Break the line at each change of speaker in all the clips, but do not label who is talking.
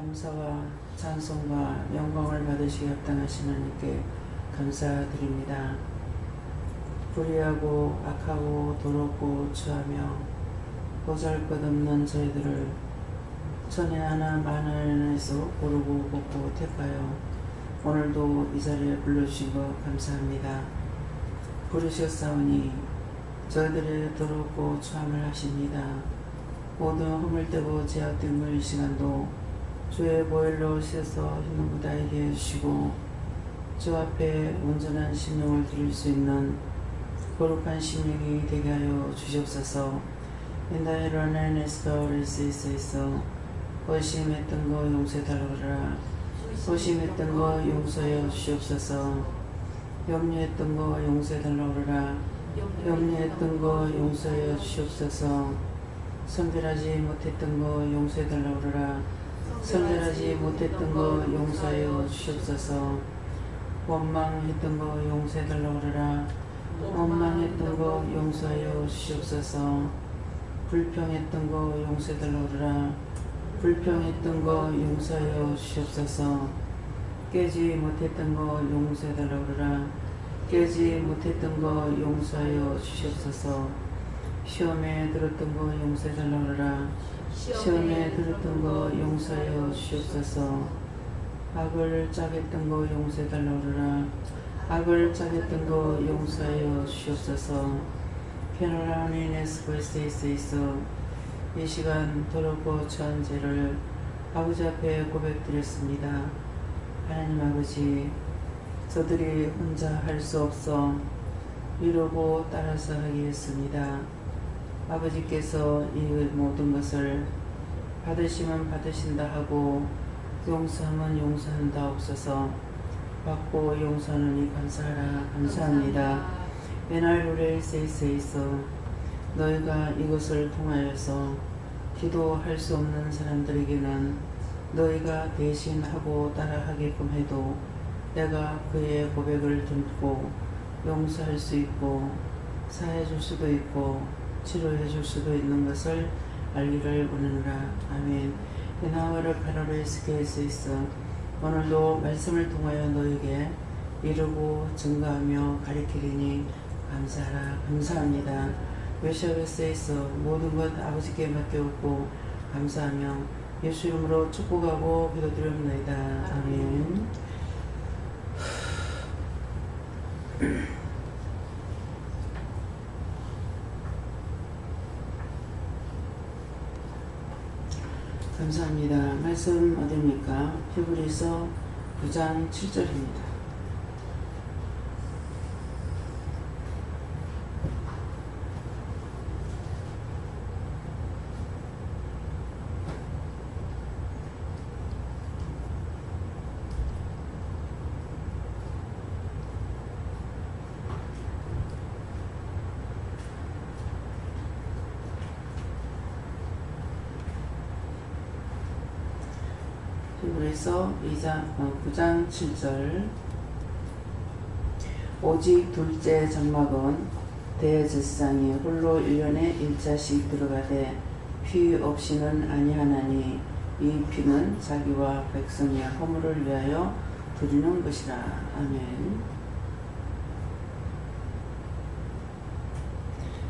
감사와 찬송과 영광을 받으시기 합당하신 하나님께 감사드립니다. 불의하고 악하고 더럽고 추하며 보잘것없는 저희들을 천에 하나 만에 하나에서 고르고 뽑고 택하여 오늘도 이 자리에 불러주신 것 감사합니다. 부르셨사오니 저희들의 더럽고 추함을 하십니다. 모든 허물되고 제약된 이 시간도 주의 보혈로 씻어서 힘을 다하게 해주시고 주 앞에 온전한 심령을 드릴 수 있는 거룩한 심령이 되게 하여 주시옵소서. In the Iron Story 있어 허심했던 거 용서해달라라. 허심했던 거 용서해 주시옵소서. 염려했던 거 용서해달라라. 염려했던 거 용서해 주시옵소서. 선별하지 못했던 거 용서해달라라. 선별하지 못했던 거 용서하여 주시옵소서. 원망했던 거 용서해달라라. 원망했던 거 용서하여 주시옵소서. 불평했던 거 용서해달라라. 불평했던 거 용서하여 주시옵소서. 깨지 못했던 거 용서해달라라. 깨지 못했던 거 용서하여 주시옵소서. 시험에 들었던 거 용서해달라라. 시험에 들었던 거 용서하여 주시옵소서. 악을 짜겠던 거 용서해달라라. 악을 짜겠던 거 용서하여 주시옵소서. 페노라운인에스 볼스테이스 있어 이 시간 더럽고 처한 죄를 아버지 앞에 고백드렸습니다. 하나님 아버지, 저들이 혼자 할 수 없어 이루고 따라서 하게 했습니다. 아버지께서 이 모든 것을 받으시면 받으신다 하고 용서하면 용서한다 없어서 받고 용서하느니 감사하라. 감사합니다. 에날루레이세이세이서 너희가 이것을 통하여서 기도할 수 없는 사람들에게는 너희가 대신하고 따라하게끔 해도 내가 그의 고백을 듣고 용서할 수 있고 사해 줄 수도 있고 치료해 줄 수도 있는 것을 알기를 원하노라. 아멘. 이나와를 페라레스케에서 있어 오늘도 말씀을 통하여 너에게 이루고 증거하며 가리키리니 감사하라. 감사합니다. 외셔베스에 있어 모든 것 아버지께 맡겨오고 감사하며 예수 이름으로 축복하고 기도드립니다. 아멘. 감사합니다. 말씀 어디입니까? 히브리서 9장 7절입니다. 히브리서 9장 7절 오직 둘째 장막은 대제사장이 홀로 1년에 1자씩 들어가되 피 없이는 아니하나니 이 피는 자기와 백성의 허물을 위하여 드리는 것이라. 아멘.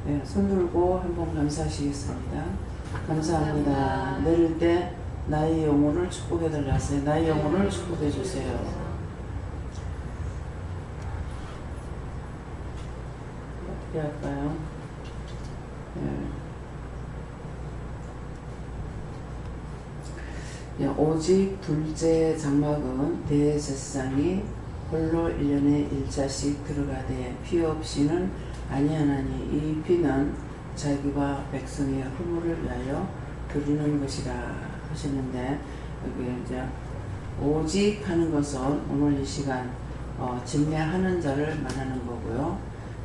네, 손 들고 한번 감사하시겠습니다. 감사합니다. 내릴 때 나의 영혼을 축복해달라 하세요. 나의 영혼을 축복해주세요. 어떻게 할까요? 네. 오직 둘째 장막은 대제사장이 홀로 1년에 1자씩 들어가되 피 없이는 아니하나니 이 피는 자기와 백성의 허물을 위하여 드리는 것이라 하시는데, 여기 이제 오직 하는 것은 오늘 이 시간 진매하는 자를 말하는 거고요.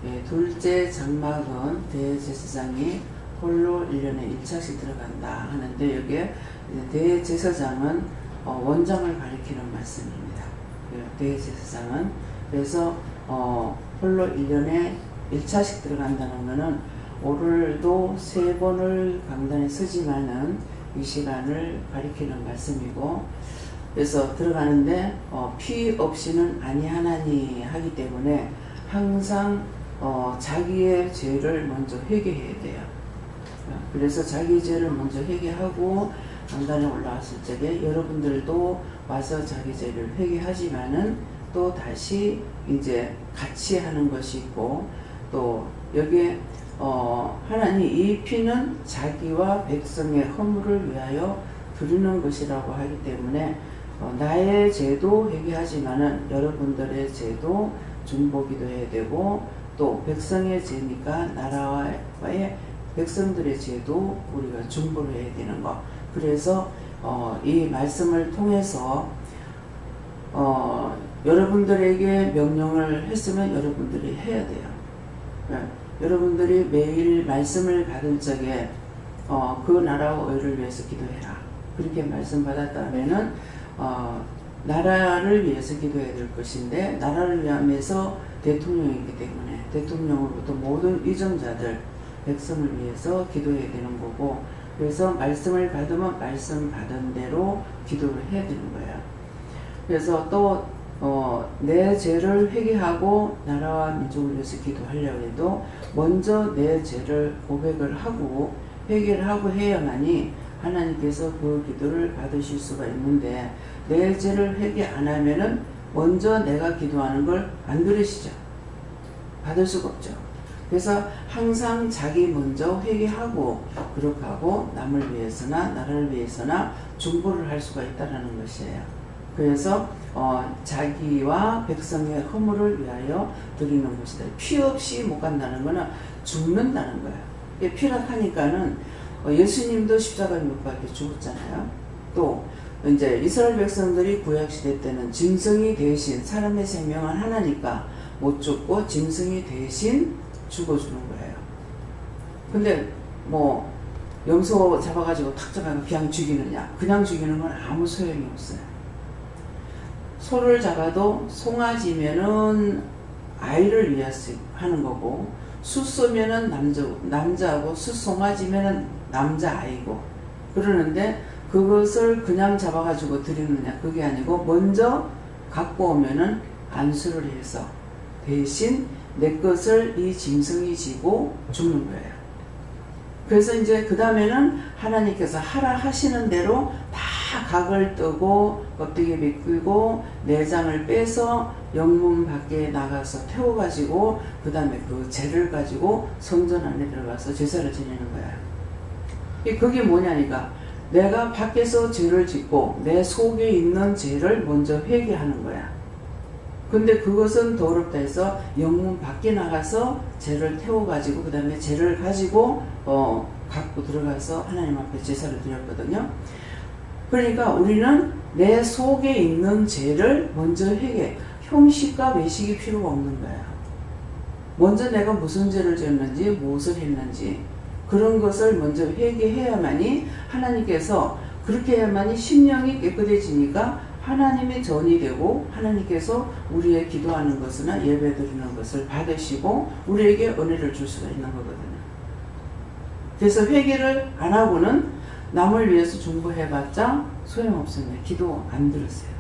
예, 둘째 장막은 대제사장이 홀로 1년에 1차씩 들어간다 하는데, 여기에 대제사장은 원장을 가리키는 말씀입니다. 대제사장은 그래서 홀로 1년에 1차씩 들어간다는 것은 오늘도 3번을 강단에 서지만은 이 시간을 가리키는 말씀이고, 그래서 들어가는데 피 없이는 아니하나니 하기 때문에 항상 자기의 죄를 먼저 회개해야 돼요. 그래서 자기 죄를 먼저 회개하고 강단에 올라왔을 적에 여러분들도 와서 자기 죄를 회개하지만은 또 다시 이제 같이 하는 것이 있고, 또 여기에 하나님 이 피는 자기와 백성의 허물을 위하여 드리는 것이라고 하기 때문에 나의 죄도 회개하지만은 여러분들의 죄도 중보기도 해야 되고, 또 백성의 죄니까 나라와의 백성들의 죄도 우리가 중보를 해야 되는 것. 그래서 이 말씀을 통해서 여러분들에게 명령을 했으면 여러분들이 해야 돼요. 네. 여러분들이 매일 말씀을 받을 적에 그 나라와 의를 위해서 기도해라. 그렇게 말씀 받았다면은 나라를 위해서 기도해야 될 것인데, 나라를 위하면서 대통령이기 때문에 대통령으로부터 모든 위정자들 백성을 위해서 기도해야 되는 거고, 그래서 말씀을 받으면 말씀 받은 대로 기도를 해야 되는 거예요. 그래서 또 내 죄를 회개하고 나라와 민족을 위해서 기도하려고 해도 먼저 내 죄를 고백을 하고 회개를 하고 해야만이 하나님께서 그 기도를 받으실 수가 있는데, 내 죄를 회개 안 하면은 먼저 내가 기도하는 걸 안 들으시죠. 받을 수가 없죠. 그래서 항상 자기 먼저 회개하고 그렇게 하고 남을 위해서나 나라를 위해서나 중보를 할 수가 있다는 것이에요. 그래서 자기와 백성의 허물을 위하여 드리는 것이다. 피 없이 못 간다는 거는 죽는다는 거예요. 피락하니까는 예수님도 십자가에 못 박혀 죽었잖아요. 또 이제 이스라엘 백성들이 구약시대 때는 짐승이 대신 사람의 생명은 하나니까 못 죽고 짐승이 대신 죽어주는 거예요. 근데 뭐 염소 잡아가지고 탁 잡아서 그냥 죽이느냐? 그냥 죽이는 건 아무 소용이 없어요. 소를 잡아도 송아지면은 아이를 위해서 하는 거고, 숫소면은 남자하고 숫송아지면은 남자아이고 그러는데, 그것을 그냥 잡아가지고 드리느냐? 그게 아니고 먼저 갖고 오면은 안수를 해서 대신 내 것을 이 짐승이 지고 죽는 거예요. 그래서 이제 그 다음에는 하나님께서 하라 하시는 대로 다 각을 뜨고 껍데기 벗기고 내장을 빼서 영문 밖에 나가서 태워가지고 그 다음에 그 재를 가지고 성전 안에 들어가서 제사를 지내는 거예요. 그게 뭐냐니까, 내가 밖에서 죄를 짓고 내 속에 있는 죄를 먼저 회개하는 거야. 근데 그것은 더럽다 해서 영문 밖에 나가서 죄를 태워가지고 그 다음에 죄를 가지고 갖고 들어가서 하나님 앞에 제사를 드렸거든요. 그러니까 우리는 내 속에 있는 죄를 먼저 회개, 형식과 외식이 필요가 없는 거야. 먼저 내가 무슨 죄를 지었는지 무엇을 했는지 그런 것을 먼저 회개해야만이 하나님께서, 그렇게 해야만이 심령이 깨끗해지니까 하나님의 전이 되고 하나님께서 우리의 기도하는 것이나 예배드리는 것을 받으시고 우리에게 은혜를 줄 수가 있는 거거든요. 그래서 회개를 안 하고는 남을 위해서 중보해봤자 소용없습니다. 기도 안 들었어요.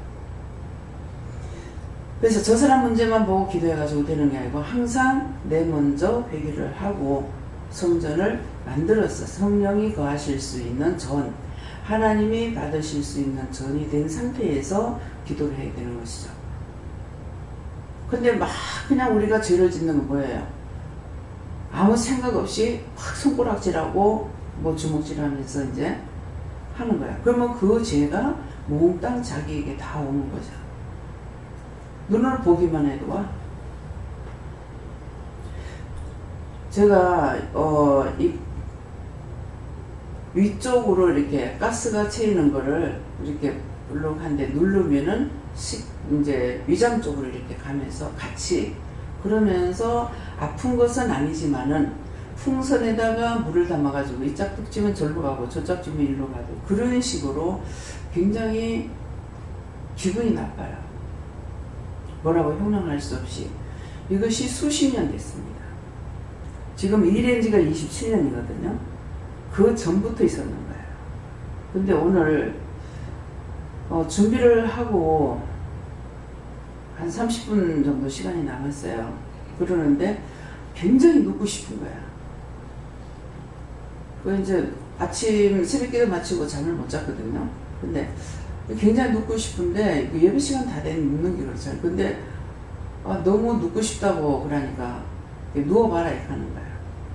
그래서 저 사람 문제만 보고 기도해가지고 되는 게 아니고 항상 내 먼저 회개를 하고 성전을 만들어서 성령이 거하실 수 있는 전, 하나님이 받으실 수 있는 전이 된 상태에서 기도를 해야 되는 것이죠. 근데 막 그냥 우리가 죄를 짓는 건 뭐예요? 아무 생각 없이 막 손가락질하고 뭐 주먹질하면서 이제 하는 거야. 그러면 그 죄가 몽땅 자기에게 다 오는 거죠. 눈을 보기만 해도 와. 제가 이 위쪽으로 이렇게 가스가 채이는 거를 이렇게 물렁한데 누르면은 이제 위장 쪽으로 이렇게 가면서 같이, 그러면서 아픈 것은 아니지만은 풍선에다가 물을 담아가지고 이 짝뚝 찌면 절로 가고 저 짝 찌면 일로 가고 그런 식으로 굉장히 기분이 나빠요. 뭐라고 형용할 수 없이. 이것이 수십 년 됐습니다. 지금 일한 지가 27년이거든요. 그 전부터 있었는 거예요. 근데 오늘 준비를 하고 한 30분 정도 시간이 남았어요. 그러는데 굉장히 눕고 싶은 거야. 그 이제 아침 새벽기도 마치고 잠을 못 잤거든요. 근데 굉장히 눕고 싶은데 예배 시간 다 되면 눕는 게 그렇잖아요. 근데 너무 눕고 싶다고 그러니까 누워봐라 이렇게 하는 거야.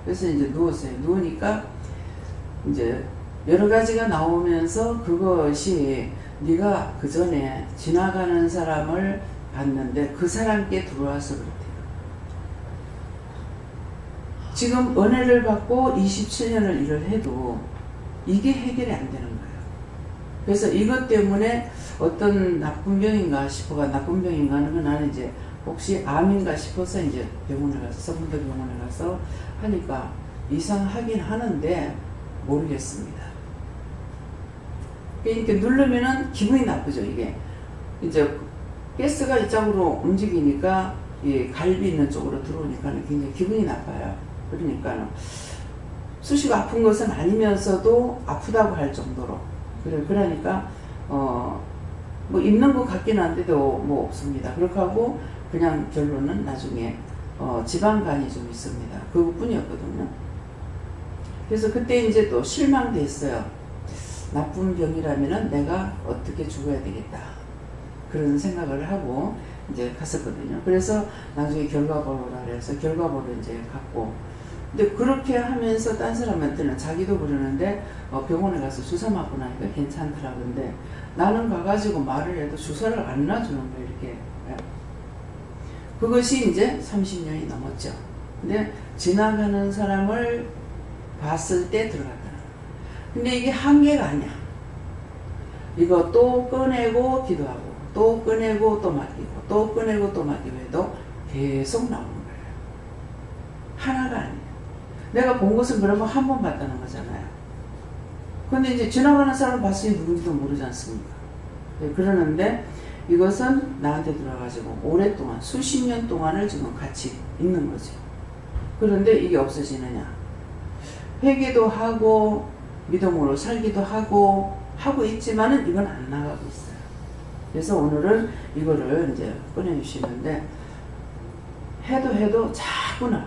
그래서 이제 누웠어요. 누우니까 이제 여러 가지가 나오면서 그것이 네가 그 전에 지나가는 사람을 봤는데 그 사람께 들어와서 그렇대요. 지금 은혜를 받고 27년을 일을 해도 이게 해결이 안 되는 거예요. 그래서 이것 때문에 어떤 나쁜 병인가 싶어가 나쁜 병인가 하는 건 나는 이제 혹시 암인가 싶어서 이제 병원에 가서 서문대 병원에 가서 하니까 이상하긴 하는데 모르겠습니다. 이렇게 누르면은 기분이 나쁘죠. 이게 이제 가스가 이쪽으로 움직이니까 이 갈비 있는 쪽으로 들어오니까 굉장히 기분이 나빠요. 그러니까 수시가 아픈 것은 아니면서도 아프다고 할 정도로 그러니까 뭐 있는 것 같긴 한데도 뭐 없습니다. 그렇게 하고 그냥 결론은 나중에 지방간이 좀 있습니다. 그것뿐이었거든요. 그래서 그때 이제 또 실망됐어요. 나쁜 병이라면은 내가 어떻게 죽어야 되겠다. 그런 생각을 하고 이제 갔었거든요. 그래서 나중에 결과보로라 그래서 결과보로 이제 갔고, 근데 그렇게 하면서 딴 사람한테는 자기도 그러는데 병원에 가서 주사 맞고 나니까 괜찮더라. 근데 나는 가가지고 말을 해도 주사를 안 놔주는 거예요. 이렇게. 그것이 이제 30년이 넘었죠. 근데 지나가는 사람을 봤을 때 들어갔다. 근데 이게 한계가 아니야. 이거 또 꺼내고 기도하고 또 꺼내고 또 맡기고 또 꺼내고 또 맡기고 해도 계속 나오는 거예요. 하나가 아니에요. 내가 본 것은 그러면 한 번 봤다는 거잖아요. 근데 이제 지나가는 사람 봤으니 누군지도 모르지 않습니까? 네, 그러는데 이것은 나한테 들어가지고 오랫동안 수십 년 동안을 지금 같이 있는 거죠. 그런데 이게 없어지느냐? 회개도 하고 믿음으로 살기도 하고 있지만은 이건 안 나가고 있어요. 그래서 오늘은 이거를 이제 꺼내주시는데 해도 자꾸 나와.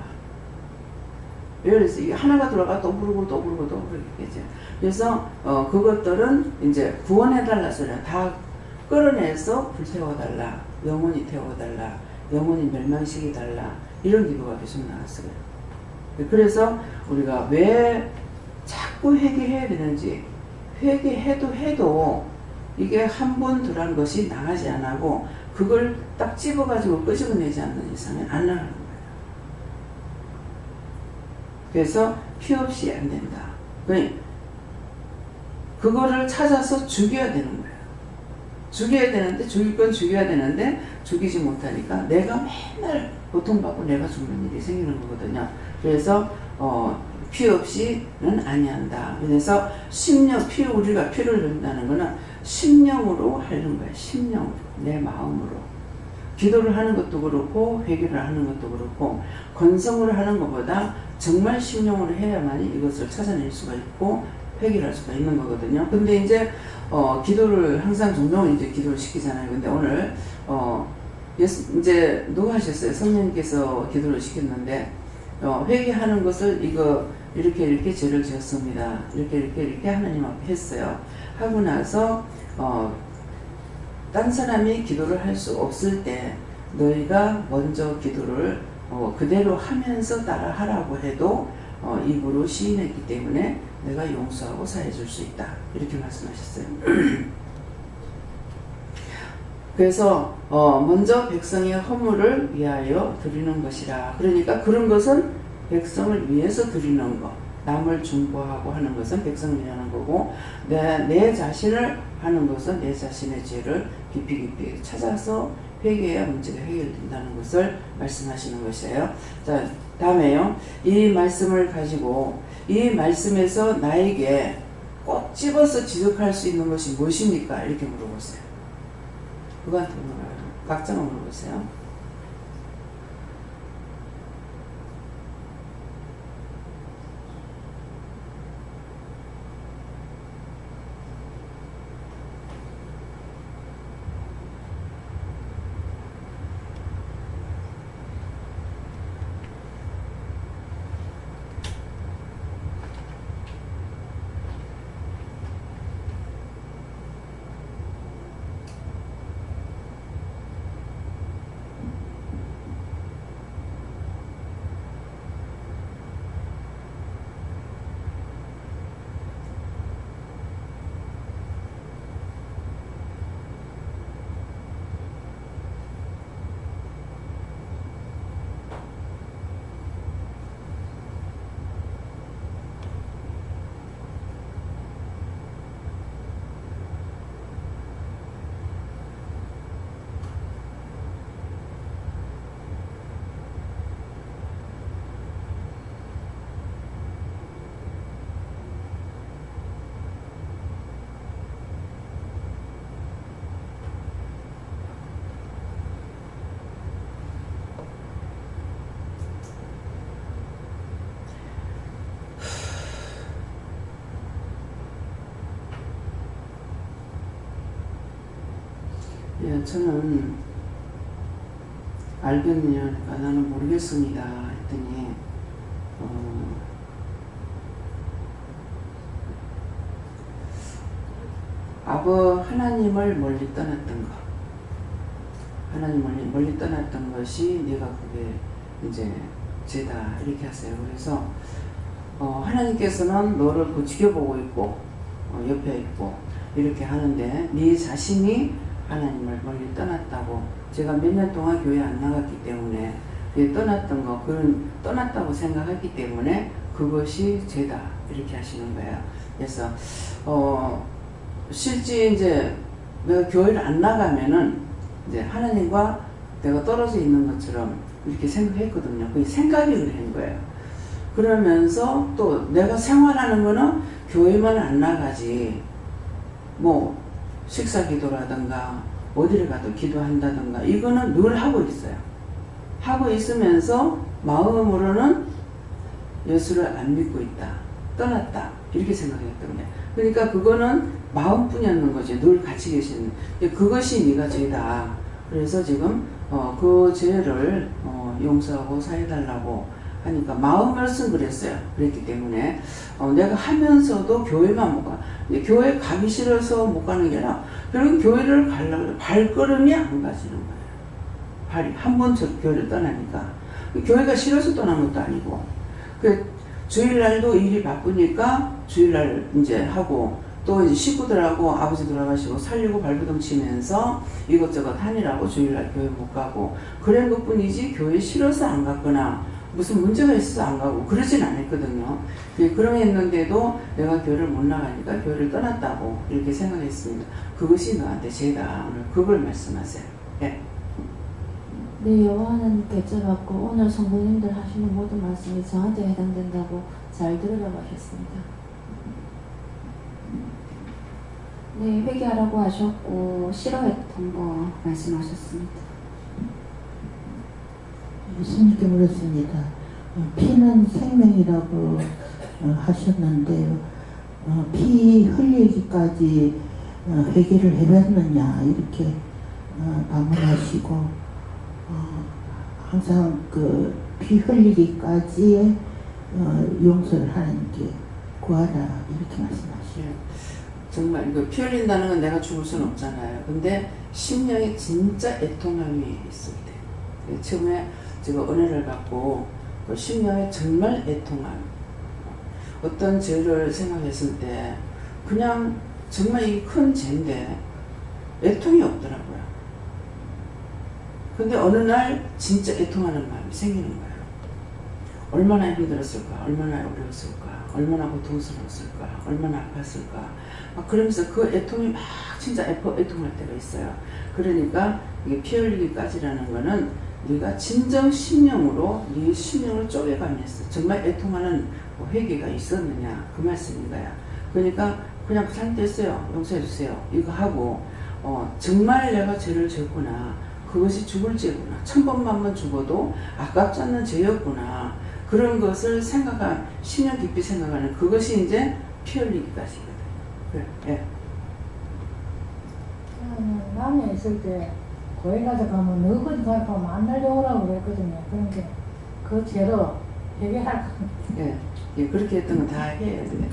그래서 이게 하나가 들어가 또 부르고 또 부르고 또 부르겠죠. 그래서 그것들은 이제 구원해달라 소리야. 다 끌어내서 불태워달라, 영원히 태워달라, 영원히 멸망시키달라, 이런 기도가 계속 나왔어요. 그래서 우리가 왜 자꾸 회개해야 되는지, 회개해도 이게 한 번 들어간 것이 나가지 않고 그걸 딱 집어가지고 끄집어내지 않는 이상은 안 나가는 거예요. 그래서 피 없이 안 된다. 그거를 찾아서 죽여야 되는 거예요. 죽여야 되는데, 죽일 건 죽여야 되는데 죽이지 못하니까 내가 맨날 고통받고 내가 죽는 일이 생기는 거거든요. 그래서 피 없이는 아니한다. 그래서 심령, 우리가 피를 흘린다는 거는 심령으로 하는 거예요. 심령으로, 내 마음으로. 기도를 하는 것도 그렇고 회개를 하는 것도 그렇고 건성으로 하는 것보다 정말 심령으로 해야만이 이것을 찾아낼 수가 있고 회개를 할 수가 있는 거거든요. 근데 이제 기도를 항상 종종 이제 기도를 시키잖아요. 근데 오늘 이제 누가 하셨어요? 성령님께서 기도를 시켰는데 회개하는 것을 이렇게 죄를 지었습니다. 이렇게 하나님 앞에 했어요. 하고 나서 딴 사람이 기도를 할 수 없을 때 너희가 먼저 기도를 그대로 하면서 따라 하라고 해도 입으로 시인했기 때문에 내가 용서하고 사해줄 수 있다. 이렇게 말씀하셨어요. 그래서 먼저 백성의 허물을 위하여 드리는 것이라. 그러니까 그런 것은 백성을 위해서 드리는 것. 남을 중보하고 하는 것은 백성을 위해 하는 거고 내 자신을 하는 것은 내 자신의 죄를 깊이 찾아서 회개해야 문제가 해결된다는 것을 말씀하시는 것이에요. 자, 다음에요. 이 말씀을 가지고 이 말씀에서 나에게 꼭 집어서 지적할 수 있는 것이 무엇입니까? 이렇게 물어보세요. 누구한테 물어봐요? 각자가 물어보세요. 예, 저는 알겠느냐니까 나는 모르겠습니다 했더니 하나님을 멀리 떠났던 것, 하나님을 멀리 떠났던 것이 네가 그게 이제 죄다 이렇게 하세요. 그래서 하나님께서는 너를 지켜보고 있고 옆에 있고 이렇게 하는데 네 자신이 하나님을 멀리 떠났다고, 제가 몇 년 동안 교회 안 나갔기 때문에 떠났던 거, 그런 떠났다고 생각했기 때문에 그것이 죄다 이렇게 하시는 거예요. 그래서 실제 이제 내가 교회를 안 나가면은 이제 하나님과 내가 떨어져 있는 것처럼 이렇게 생각했거든요. 그게 생각이 그런 거예요. 그러면서 또 내가 생활하는 거는 교회만 안 나가지, 뭐 식사 기도라든가 어디를 가도 기도한다든가 이거는 늘 하고 있어요. 하고 있으면서 마음으로는 예수를 안 믿고 있다, 떠났다 이렇게 생각했거든요. 그러니까 그거는 마음뿐이었는 거지. 늘 같이 계시는 그것이 네가 죄다. 그래서 지금 그 죄를 용서하고 사해달라고 하니까 마음으로선 그랬어요. 그랬기 때문에 내가 하면서도 교회만 못 가. 교회 가기 싫어서 못 가는 게 아니라 결국 교회를 가려고 발걸음이 안 가지는 거예요. 발이 한 번 저 교회를 떠나니까 교회가 싫어서 떠난 것도 아니고 주일날도 일이 바쁘니까 주일날 이제 하고 또 이제 식구들하고 아버지 돌아가시고 살리고 발버둥 치면서 이것저것 하느라고 주일날 교회 못 가고 그런 것 뿐이지 교회 싫어서 안 갔거나 무슨 문제가 있어서 안 가고 그러진 않았거든요. 그러했는데도 내가 교회를 못 나가니까 교회를 떠났다고 이렇게 생각했습니다. 그것이 너한테 죄다. 오늘 그걸 말씀하세요. 네.
네, 여호와는 개쩔었고 오늘 성도님들 하시는 모든 말씀이 저한테 해당된다고 잘 들으라고 하셨습니다. 네, 회개하라고 하셨고 싫어했던 거 말씀하셨습니다.
예수님께 물었습니다. 피는 생명이라고 하셨는데 피 흘리기까지 회개를 해봤느냐 이렇게 반문하시고 항상 그 피 흘리기까지의 용서를 하나님께 구하라 이렇게 말씀하시죠.
정말 이거 피 흘린다는 건 내가 죽을 수는 없잖아요. 근데 심령에 진짜 애통함이 있을 때, 처음에 제가 은혜를 받고 그 심령에 정말 애통함, 어떤 죄를 생각했을 때 그냥 정말 이 큰 죄인데 애통이 없더라고요. 근데 어느 날 진짜 애통하는 마음이 생기는 거예요. 얼마나 힘들었을까, 얼마나 어려웠을까, 얼마나 고통스러웠을까, 얼마나 아팠을까. 막 그러면서 그 애통이 막 진짜 애통할 때가 있어요. 그러니까 이게 피 흘리기까지라는 거는 네가 진정 심령으로 네 심령을 쪼개가면서 정말 애통하는 회개가 있었느냐 그 말씀인 거야. 그러니까 그냥 잘못했어요, 용서해주세요 이거 하고 정말 내가 죄를 지었구나, 그것이 죽을 죄구나, 1000번만 죽어도 아깝지 않는 죄였구나, 그런 것을 생각한, 심령 깊이 생각하는 그것이 이제 피 흘리기까지거든요. 그래. 예.
남해 있을 때 교회 가서 가면 너 어디 갈까 하면 안 날려오라고 그랬거든요. 그러니까 그 죄로 회개할 거.
예. 예, 그렇게 했던 건 다 해야 돼.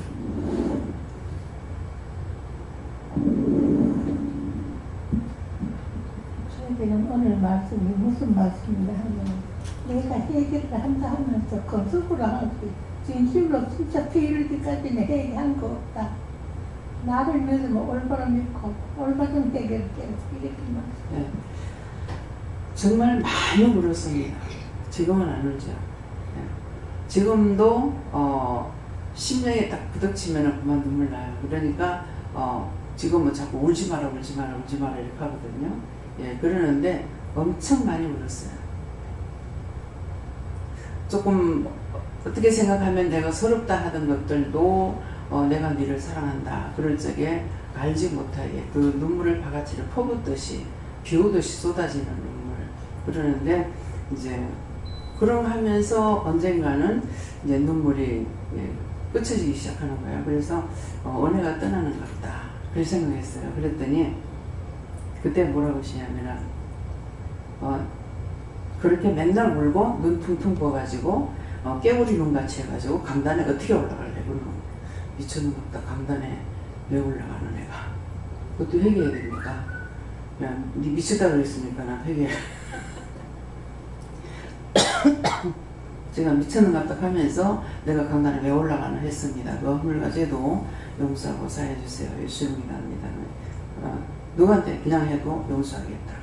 저에게는 오늘 말씀이 무슨 말씀인가 하면 내가 회개를 한다 하면서 거듭으로 하지 진심으로 진짜 피 흘리기까지는 회개한 거 없다. 나를 믿으면 올바로 믿고 올바른 회개를 이렇게 말씀.
예. 정말 많이 울었습니다. 지금은 안 울죠. 예. 지금도 심령에 딱 부닥치면 그만 눈물 나요. 그러니까 지금은 자꾸 울지 마라 울지 마라 울지 마라 이렇게 하거든요. 예, 그러는데 엄청 많이 울었어요. 조금 어떻게 생각하면 내가 서럽다 하던 것들도 내가 너를 사랑한다 그럴 적에 알지 못하게 그 눈물을 바가지를 퍼붓듯이 비 오듯이 쏟아지는 눈물 그러는데 이제 그럼 하면서 언젠가는 이제 눈물이 끄쳐지기 시작하는 거예요. 그래서 은혜가 떠나는 것 같다 그렇게 생각했어요. 그랬더니 그때 뭐라고 하시냐면은 그렇게 맨날 울고 눈 퉁퉁 부어가지고 깨구리 눈같이 해가지고 강단에 어떻게 올라갈래? 그러면 미쳤는 것 같다. 강단에 왜 올라가는 애가? 그것도 회개해야 됩니까? 그냥 니 미쳤다 그랬으니까 난 회개. 제가 미쳤는 것 같다 하면서 내가 강단에 왜 올라가나 했습니다. 그 허물과제도 용서하고 사해주세요. 예수님이다 합니다. 누구한테 그냥 해도 용서하겠다.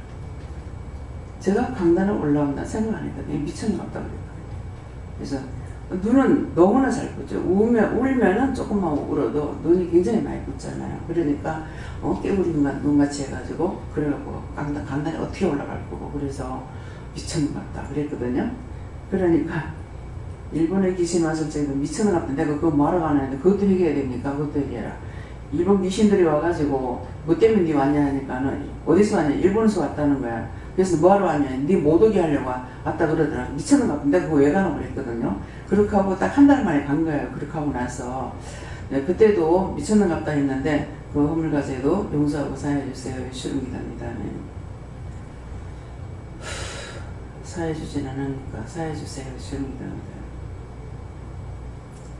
제가 강단에 올라온다 생각 안 했거든요. 미쳤는 것 같다 그랬거든요. 그래서 눈은 너무나 잘 붓죠. 울면은 조금만 울어도 눈이 굉장히 많이 붓잖아요. 그러니까 깨구리 눈같이 해가지고 그래갖고 강단에 어떻게 올라갈 거고 그래서 미쳤는 것 같다 그랬거든요. 그러니까 일본의 귀신 와서 제가 미쳤는 것 같다. 내가 그거 뭐하러 가는데 그것도 얘기해야 됩니까? 그것도 얘기해라. 일본 귀신들이 와가지고 뭐 때문에 니 왔냐 하니까는 어디서 왔냐? 일본에서 왔다는 거야. 그래서 뭐하러 왔냐? 니 못 오게 하려고 왔다 그러더라. 미쳤는 것 같은데 그거 왜 가는 그랬거든요. 그렇게 하고 딱 한 달 만에 간 거예요. 그렇게 하고 나서 네, 그때도 미쳤는 것 같다 했는데 그 허물과제도 용서하고 사해주세요. 예수님이답니다. 네. 사해주지는 않으니까 사해주세요. 예수님이답니다.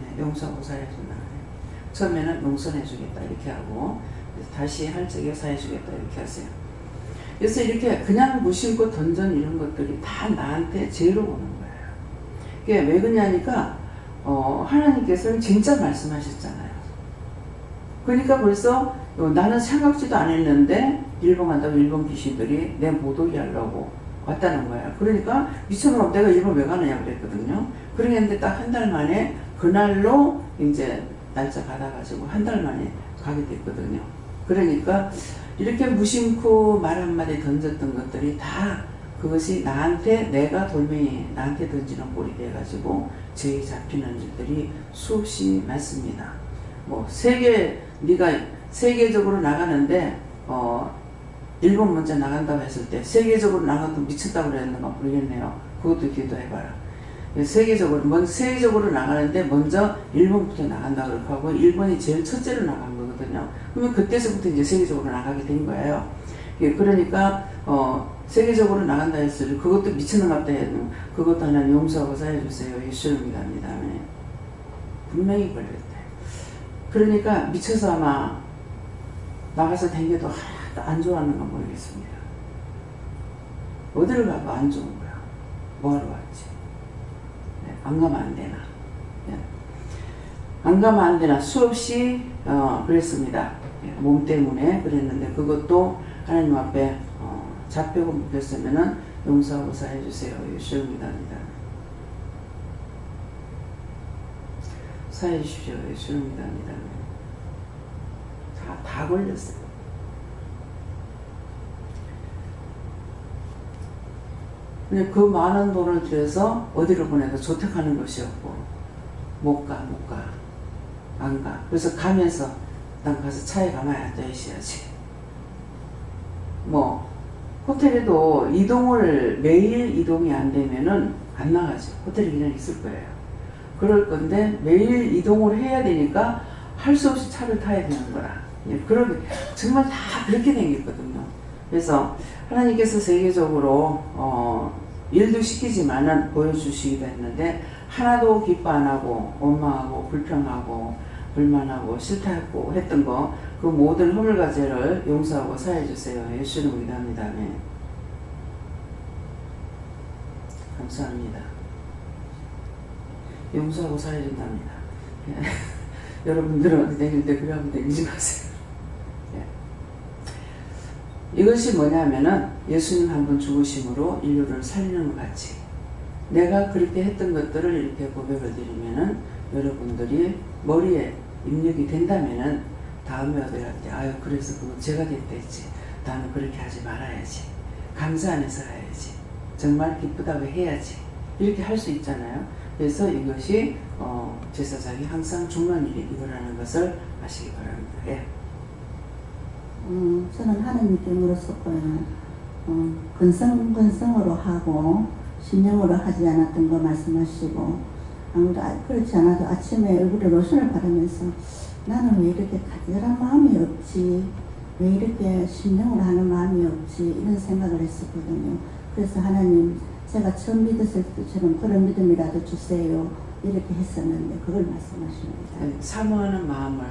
네, 용서하고 사해준다. 처음에는 용서해주겠다 이렇게 하고 다시 할 적에 사해주겠다 이렇게 하세요. 그래서 이렇게 그냥 무심코 던전 이런 것들이 다 나한테 죄로 오는 거예요. 이게 왜 그러냐니까 하나님께서는 진짜 말씀하셨잖아요. 그러니까 벌써 나는 생각지도 안 했는데 일본 간다고 일본 귀신들이 내 못 오게 하려고 왔다는 거예요. 그러니까 미쳐놓으면 내가 일본 왜 가느냐 그랬거든요. 그랬는데 딱 한 달 만에 그날로 이제 날짜 받아가지고 한 달 만에 가게 됐거든요. 그러니까 이렇게 무심코 말 한마디 던졌던 것들이 다 그것이 나한테 내가 돌멩이 나한테 던지는 꼴이 돼가지고 죄에 잡히는 일들이 수없이 많습니다. 뭐 네가 세계적으로 나가는데 일본 먼저 나간다고 했을 때 세계적으로 나가도 미쳤다고 그랬는가 모르겠네요. 그것도 기도해봐라. 세계적으로 나가는데 먼저 일본부터 나간다고 그렇게 하고 일본이 제일 첫째로 나간 거거든요. 그러면 그때서부터 이제 세계적으로 나가게 된 거예요. 그러니까 세계적으로 나간다 했을 때 그것도 미치는 것 같다 해도 그것도 하나님 용서하고 사해주세요. 예수님이다 합니다. 분명히 걸렸대. 그러니까 미쳐서 아마 나가서 댕겨도 하나도 안 좋아하는가 모르겠습니다. 어디를 가도 안 좋은 거야. 뭐하러 왔지? 네, 안 가면 안 되나? 네. 안 가면 안 되나? 수없이 그랬습니다. 네, 몸 때문에 그랬는데 그것도 하나님 앞에 잡혀고 묶였으면은 용서하고 사해주세요. 예수님이다 합니다. 사해주십시오. 예수님이다 합니다. 다 걸렸어요. 근데 그 많은 돈을 들여서 어디로 보내도 조택하는 것이 없고 못 가. 안 가. 그래서 가면서 난 가서 차에 가만히 앉아 있어야지. 뭐 호텔에도 매일 이동이 안 되면은 안 나가죠. 호텔에 그냥 있을 거예요. 그럴 건데 매일 이동을 해야 되니까 할 수 없이 차를 타야 되는 거라. 그런 정말 다 그렇게 생겼거든요. 그래서 하나님께서 세계적으로 일도 시키지만은 보여주시기도 했는데 하나도 기뻐 안 하고 원망하고 불평하고 불만하고 싫다고 했던 거 그 모든 허물과 죄를 용서하고 사해주세요. 예수는 위대합니다. 아멘. 감사합니다. 용서하고 사해준답니다. 여러분들은 어디 다닐 때 그래 하면 다니지 마세요. 이것이 뭐냐면은 예수님 한 분 죽으심으로 인류를 살리는 것 같이 내가 그렇게 했던 것들을 이렇게 고백을 드리면은 여러분들이 머리에 입력이 된다면은 다음에 어디 갈 때 아유 그래서 그거 제가 됐다 했지. 다음에 그렇게 하지 말아야지. 감사 안에서 가야지. 정말 기쁘다고 해야지. 이렇게 할 수 있잖아요. 그래서 이것이 제사장이 항상 중요한 일이 이거라는 것을 아시기 바랍니다. 예.
저는 하나님께로서 근성으로 하고 신령으로 하지 않았던 거 말씀하시고 그렇지 않아도 아침에 얼굴에 로션을 바르면서 나는 왜 이렇게 간절한 마음이 없지 왜 이렇게 신령으로 하는 마음이 없지 이런 생각을 했었거든요. 그래서 하나님 제가 처음 믿었을 때처럼 그런 믿음이라도 주세요 이렇게 했었는데 그걸 말씀하십니다.
사모하는 마음을,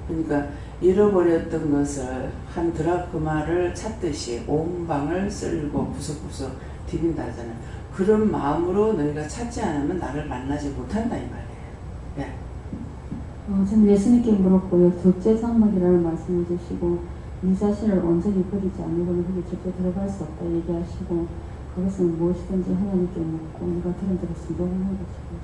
그러니까 잃어버렸던 것을 한 드라크마를 찾듯이 온 방을 쓸고 구석구석 디빈다잖아요. 그런 마음으로 너희가 찾지 않으면 나를 만나지 못한다 이 말이에요. 예.
저는 예수님께 물었고요. 둘째 장막이라는 말씀을 주시고 네 자신을 온전히 버리지 않으고는 거기 절대 들어갈 수 없다 얘기하시고 거기서는 무엇이든지 하나님께 묻고 네가 들은 대로 순종하는 것이고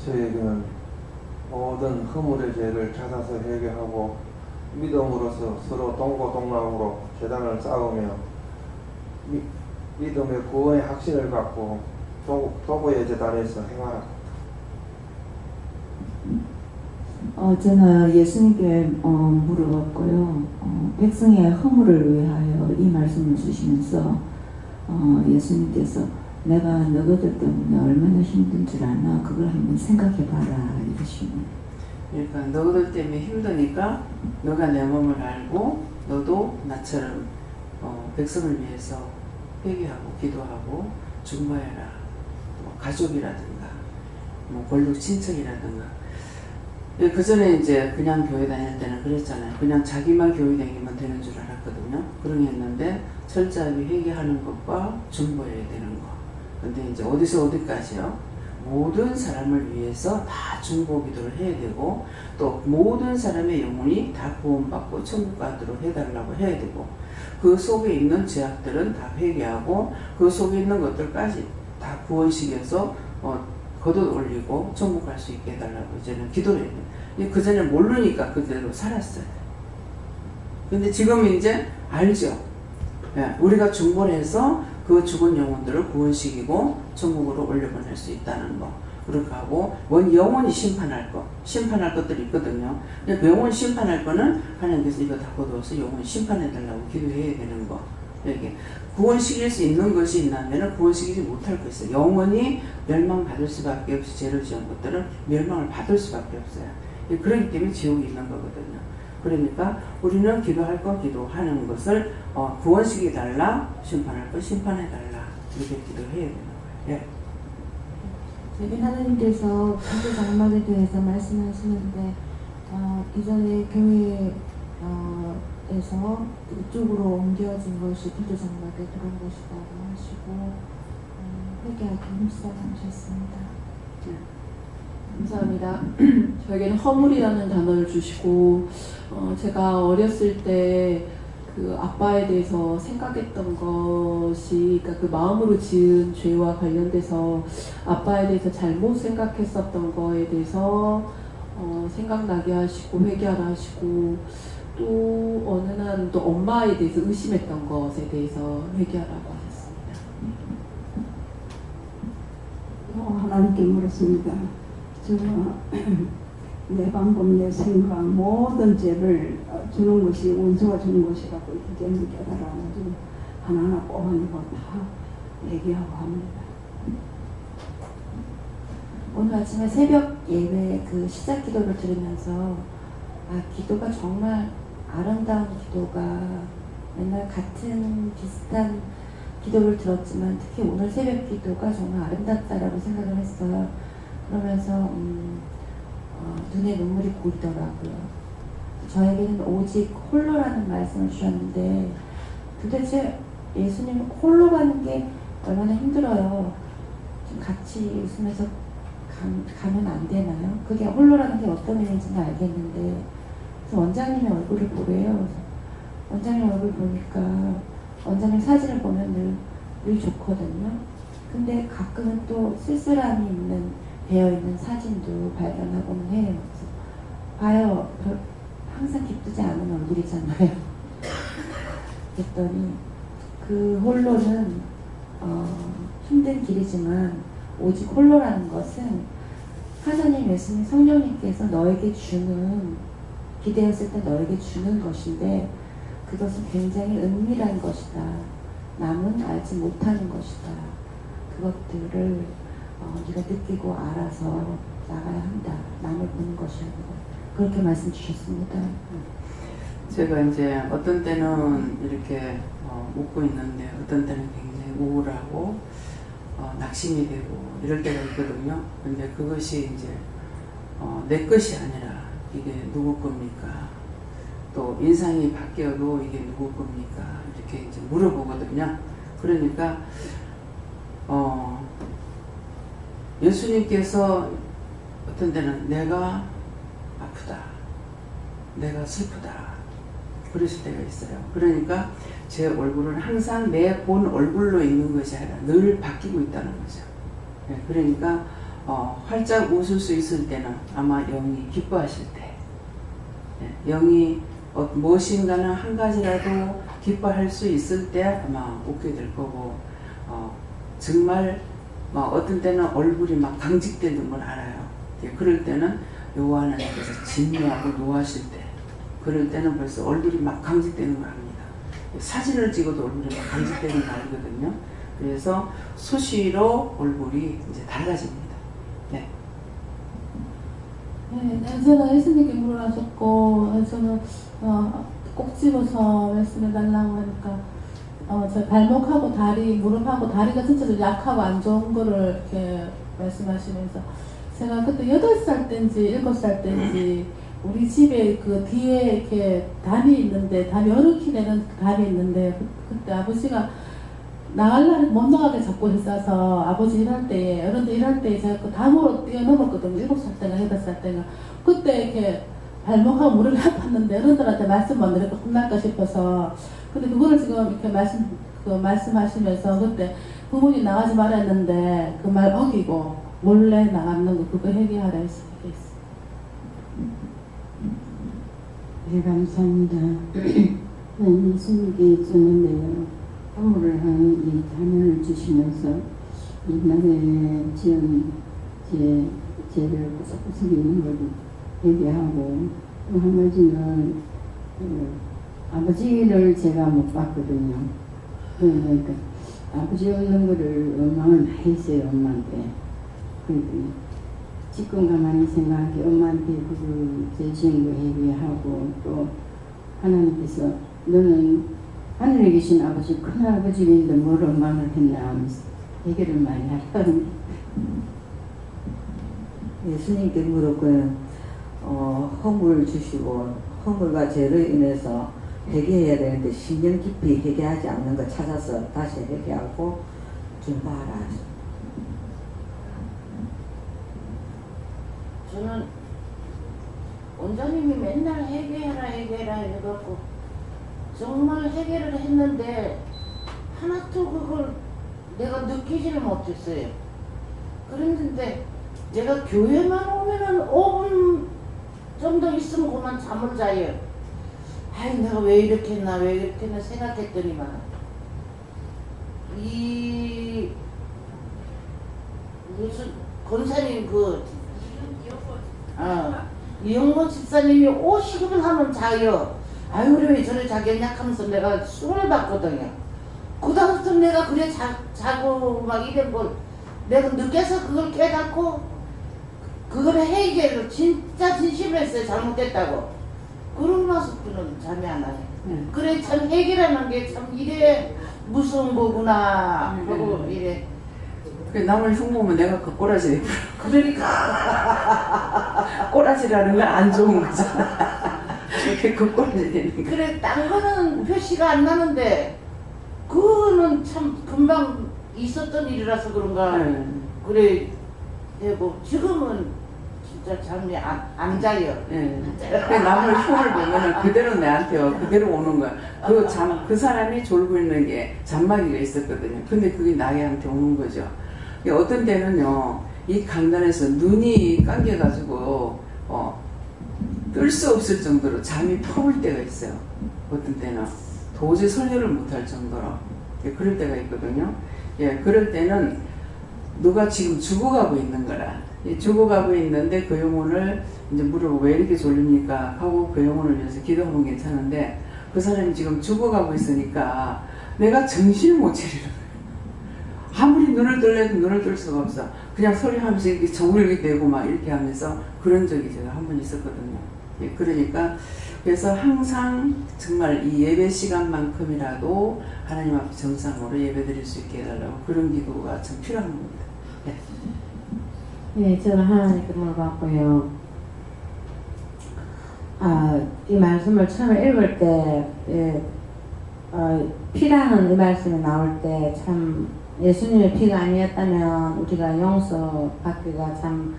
저에게는 모든 허물의 죄를 찾아서 해결하고 믿음으로써 서로 동고동락으로 재단을 쌓으며 믿음의 구원의 확신을 갖고 도구의 재단에서 행하라.
제가 예수님께 물어봤고요. 백성의 허물을 위하여 이 말씀을 주시면서 예수님께서 내가 너희들 때문에 얼마나 힘든 줄 아나 그걸 한번 생각해봐라 이러시면
그러니까 너희들 때문에 힘드니까 너가 내 몸을 알고 너도 나처럼 백성을 위해서 회개하고 기도하고 중보해라. 뭐 가족이라든가 뭐 권력 친척이라든가. 그 전에 이제 그냥 교회 다닐 때는 그랬잖아요. 그냥 자기만 교회 다니면 되는 줄 알았거든요. 그런 게 있는데 철저하게 회개하는 것과 중보해야 되는 거. 근데 이제 어디서 어디까지요? 모든 사람을 위해서 다 중보 기도를 해야 되고 또 모든 사람의 영혼이 다 구원받고 천국 가도록 해달라고 해야 되고 그 속에 있는 죄악들은 다 회개하고 그 속에 있는 것들까지 다 구원시켜서 걷어 올리고 천국 갈 수 있게 해달라고 이제는 기도를 해야 돼요. 그 전에 모르니까 그대로 살았어요. 근데 지금 이제 알죠. 예, 우리가 중보를 해서 그 죽은 영혼들을 구원시키고 천국으로 올려보낼 수 있다는 거. 그렇게 하고 영원히 심판할 것들이 있거든요. 근데 영원 심판할 거는 하나님께서 이거 다 거두어서 영원 심판해달라고 기도해야 되는 거. 이렇게 구원시킬 수 있는 것이 있다면 구원시키지 못할 것 있어요. 영원히 멸망받을 수밖에 없이 죄를 지은 것들은 멸망을 받을 수밖에 없어요. 그렇기 때문에 지옥이 있는 거거든요. 그러니까 우리는 기도할 거 기도하는 것을 구원시켜달라, 심판할 거 심판해달라 이렇게 기도해야 되는 거예요. 예.
저희 하나님께서 둘째 장막에 대해서 말씀하시는데 이전에 교회에서 이쪽으로 옮겨진 것이 둘째 장막에 들어온 것이라고 하시고 회개하기 힘써하셨습니다.
감사합니다. 저에게는 허물이라는 단어를 주시고 제가 어렸을 때 그 아빠에 대해서 생각했던 것이 그러니까 그 마음으로 지은 죄와 관련돼서 아빠에 대해서 잘못 생각했었던 거에 대해서 생각나게 하시고 회개하라 하시고 또 어느 날 또 엄마에 대해서 의심했던 것에 대해서 회개하라고 하셨습니다.
하나님께 물었습니다. 제가 내 방법, 내 생각, 모든 죄를 주는 것이 원수가 주는 것이라고 이제는 깨달아가지고 하나하나 뽑아내고 다 얘기하고 합니다.
오늘 아침에 새벽 예배 그 시작 기도를 들으면서 기도가 정말 아름다운 기도가 맨날 같은 비슷한 기도를 들었지만 특히 오늘 새벽 기도가 정말 아름답다라고 생각을 했어요. 그러면서 눈에 눈물이 고이더라고요. 저에게는 오직 홀로라는 말씀을 주셨는데 도대체 예수님 홀로 가는 게 얼마나 힘들어요. 좀 같이 웃으면서 가면 안 되나요? 그게 홀로라는 게 어떤 의미인지는 알겠는데 그래서 원장님의 얼굴을 보래요. 원장님 얼굴 보니까 원장님 사진을 보면 늘 좋거든요. 근데 가끔은 또 쓸쓸함이 배어있는 사진도 발견하고는 해요. 그래서 봐요. 항상 기쁘지 않은 얼굴이잖아요. 그랬더니 그 홀로는 힘든 길이지만 오직 홀로라는 것은 하나님, 예수님, 성령님께서 너에게 주는 기대했을 때 너에게 주는 것인데 그것은 굉장히 은밀한 것이다. 남은 알지 못하는 것이다. 그것들을 네가 느끼고 알아서 나가야 한다. 남을 보는 것이 아니라 그렇게 말씀 주셨습니다.
제가 이제 어떤 때는 이렇게 웃고 있는데 어떤 때는 굉장히 우울하고 낙심이 되고 이럴 때가 있거든요. 근데 그것이 이제 내 것이 아니라 이게 누구 겁니까? 또 인상이 바뀌어도 이게 누구 겁니까? 이렇게 이제 물어보거든요. 그러니까 예수님께서 어떤 때는 내가 아프다, 내가 슬프다 그러실 때가 있어요. 그러니까 제 얼굴은 항상 내 본 얼굴로 있는 것이 아니라 늘 바뀌고 있다는 거죠. 그러니까 활짝 웃을 수 있을 때는 아마 영이 기뻐하실 때, 영이 무엇인가는 한 가지라도 기뻐할 수 있을 때 아마 웃게 될 거고, 정말 어떤 때는 얼굴이 막 강직되는 걸 알아요. 그럴 때는 여호와 하나님께서 진노하고 노하실 때, 그럴 때는 벌써 얼굴이 막 강직되는 걸 압니다. 사진을 찍어도 얼굴이 막 강직되는 걸 알거든요. 그래서 수시로 얼굴이 이제 달라집니다. 네.
네, 저는 예수님께 물어하셨고, 저는 꼭 집어서 말씀해 달라고 하니까, 저 발목하고 다리, 무릎하고 다리가 진짜 좀 약하고 안 좋은 거를 이렇게 말씀하시면서, 제가 그때 8살 때인지 7살 때인지, 우리 집에 그 뒤에 이렇게 담이 있는데, 담이 어렵게 되는 담이 있는데, 그때 아버지가 못 나가게 잡고 있어서 아버지 일할 때에, 어른들 일할 때에 제가 그 담으로 뛰어넘었거든요. 7살 때가 8살 때가. 그때 이렇게 발목하고 무릎이 아팠는데 어른들한테 말씀만 드리고 혼날까 싶어서. 근데 그거를 지금 이렇게 말씀하시면서 그때 부모님 나가지 말아 했는데 그 말 어기고 몰래 나가는 거 그거 회개하라 해서 얘기했어요.
네, 감사합니다. 예수님께 줬는데요. 선물을 하는 이 자녀를 주시면서 옛날에 지은 죄를 구석구석에 있는 걸 얘기하고, 또 한 가지는 아버지를 제가 못 봤거든요. 그러니까 아버지 없는 거를 원망을 많이 했어요, 엄마한테. 그러니까 지금 가만히 생각하기 엄마한테 그걸 죄 지은 거 얘기하고, 또 하나님께서 너는 하늘에 계신 아버지, 큰 아버지인데 뭘 원망을 했나 하면서 해결을 많이 하더라고요.
예수님께 물었고요. 허물을 주시고 허물과 죄로 인해서 회개해야 되는데 신경 깊이 회개하지 않는 거 찾아서 다시 회개하고 좀 봐라.
저는 원장님이 맨날 회개해라 해갖고 정말 회개를 했는데 하나도 그걸 내가 느끼지를 못했어요. 그랬는데 내가 교회만 오면은 5분 좀 더 있으면 그만 잠을 자요. 아이 내가 왜 이렇게 했나 생각했더니만 이 무슨 권사님 이영모 집사님이 오시기만 하면 자요. 아유 왜 저래 자겠냐 하면서 내가 술을 받거든요. 그 다음부터 내가 그래 자고 막 이런 걸 내가 늦게서 그걸 깨닫고 그걸 해결을 진짜 진심으로 했어요. 잘못됐다고. 그러고 나서부터는 잠이 안 나요. 그래 참 해결하는 게 참 이래 무서운 거구나 하고 이래.
남을 흉보면 내가 그 꼬라지.
그러니까
꼬라지라는 건 안 좋은 거잖아. 이렇게 그 꼬라지 되는 거.
그래 딴 거는 표시가 안 나는데 그거는 참 금방 있었던 일이라서 그런가. 그래 되고 지금은 진짜 잠이 안 자요.
남을 흉을 보면은 그대로 내한테 그대로 오는 거야. 그 사람이 졸고 있는 게 잔마귀가 있었거든요. 근데 그게 나한테 오는 거죠. 어떤 때는요, 이 강단에서 눈이 감겨가지고 뜰 수 없을 정도로 잠이 퍼올 때가 있어요. 어떤 때는 도저히 설교를 못할 정도로. 그럴 때가 있거든요. 그럴 때는 누가 지금 죽어가고 있는 거라. 죽어가고 있는데 그 영혼을 이제 물어보고 왜 이렇게 졸립니까? 하고 그 영혼을 위해서 기도하면 괜찮은데 그 사람이 지금 죽어가고 있으니까 내가 정신을 못 차리는 거예요. 아무리 아무리 눈을 뜰래도 눈을 뜰 수가 없어. 그냥 소리하면서 이렇게 저울이 되고 막 이렇게 하면서 그런 적이 제가 한 번 있었거든요. 예, 그러니까 그래서 항상 정말 이 예배 시간만큼이라도 하나님 앞에 정상으로 예배 드릴 수 있게 해달라고 그런 기도가 참 필요한 겁니다. 네.
네, 저는 하나님께 물어봤고요. 이 말씀을 처음에 읽을 때, 피라는 이 말씀이 나올 때 참 예수님의 피가 아니었다면 우리가 용서받기가 참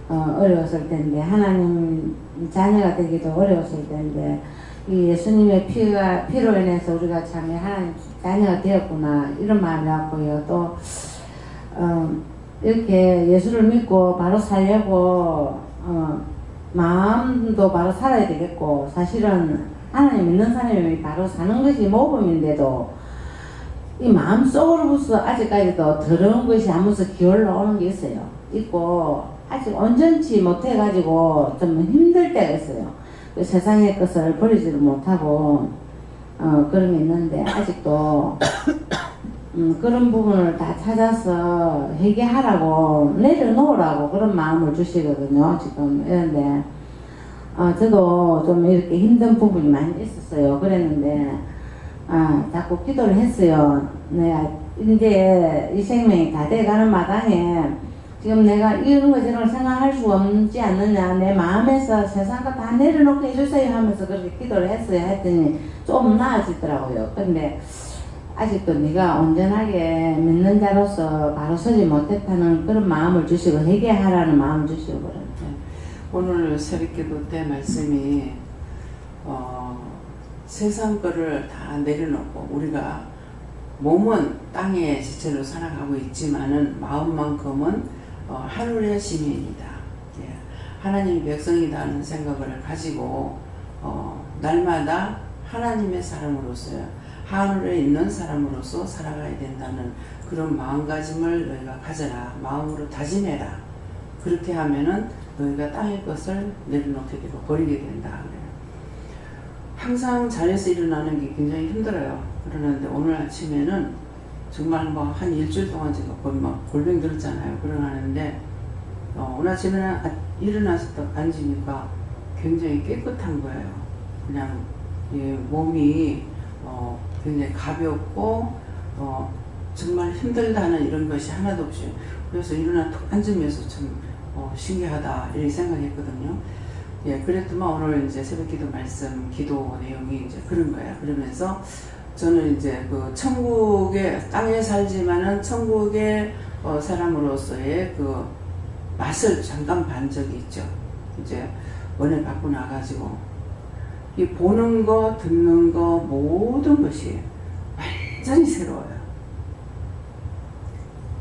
어려웠을 텐데, 하나님 자녀가 되기도 어려웠을 텐데, 이 예수님의 피로 인해서 우리가 참 하나님 자녀가 되었구나 이런 마음이 왔고요. 또 이렇게 예수를 믿고 바로 살려고 마음도 바로 살아야 되겠고, 사실은 하나님 믿는 사람이 바로 사는 것이 모범인데도 이 마음속으로부터 아직까지도 더러운 것이 하면서 기어올라 오는 게 있고 아직 온전치 못해가지고 좀 힘들 때가 있어요. 그 세상의 것을 버리지를 못하고 그런 게 있는데, 아직도 그런 부분을 다 찾아서 회개하라고 내려놓으라고 그런 마음을 주시거든요. 지금 이런데 저도 좀 이렇게 힘든 부분이 많이 있었어요. 그랬는데 자꾸 기도를 했어요. 내가 이제 이 생명이 다 돼가는 마당에 지금 내가 이런 거 저런 거 생각할 수 없지 않느냐, 내 마음에서 세상 거 다 내려놓게 해주세요 하면서 그렇게 기도를 했어요. 했더니 좀 나아지더라고요. 근데 아직도 네가 온전하게 믿는 자로서 바로 서지 못했다는 그런 마음을 주시고 회개하라는 마음을 주시고 그러죠.
오늘 새벽기도 때 말씀이 세상 거를 다 내려놓고 우리가 몸은 땅의 지체로 살아가고 있지만은 마음만큼은 하늘의 시민이다. 예. 하나님의 백성이다는 생각을 가지고 날마다 하나님의 사람으로서요, 하늘에 있는 사람으로서 살아가야 된다는 그런 마음가짐을 너희가 가져라. 마음으로 다짐해라. 그렇게 하면은 너희가 땅의 것을 내려놓게 되고 버리게 된다. 그래요. 항상 자리에서 일어나는 게 굉장히 힘들어요. 그러는데 오늘 아침에는 정말 뭐 한 일주일 동안 제가 거의 막 골병 들었잖아요. 그러는데 오늘 아침에는 일어나서 딱 앉으니까 굉장히 깨끗한 거예요. 그냥 몸이 굉장히 가볍고 정말 힘들다는 이런 것이 하나도 없이, 그래서 일어나 툭 앉으면서 참 신기하다 이렇게 생각했거든요. 예, 그랬더만 오늘 이제 새벽기도 말씀 기도 내용이 이제 그런 거야. 그러면서 저는 이제 그 천국의 땅에 살지만은 천국의 사람으로서의 그 맛을 잠깐 반 적이 있죠. 이제 원을 받고 나가지고 이 보는 거 듣는 거 모든 것이 완전히 새로워요.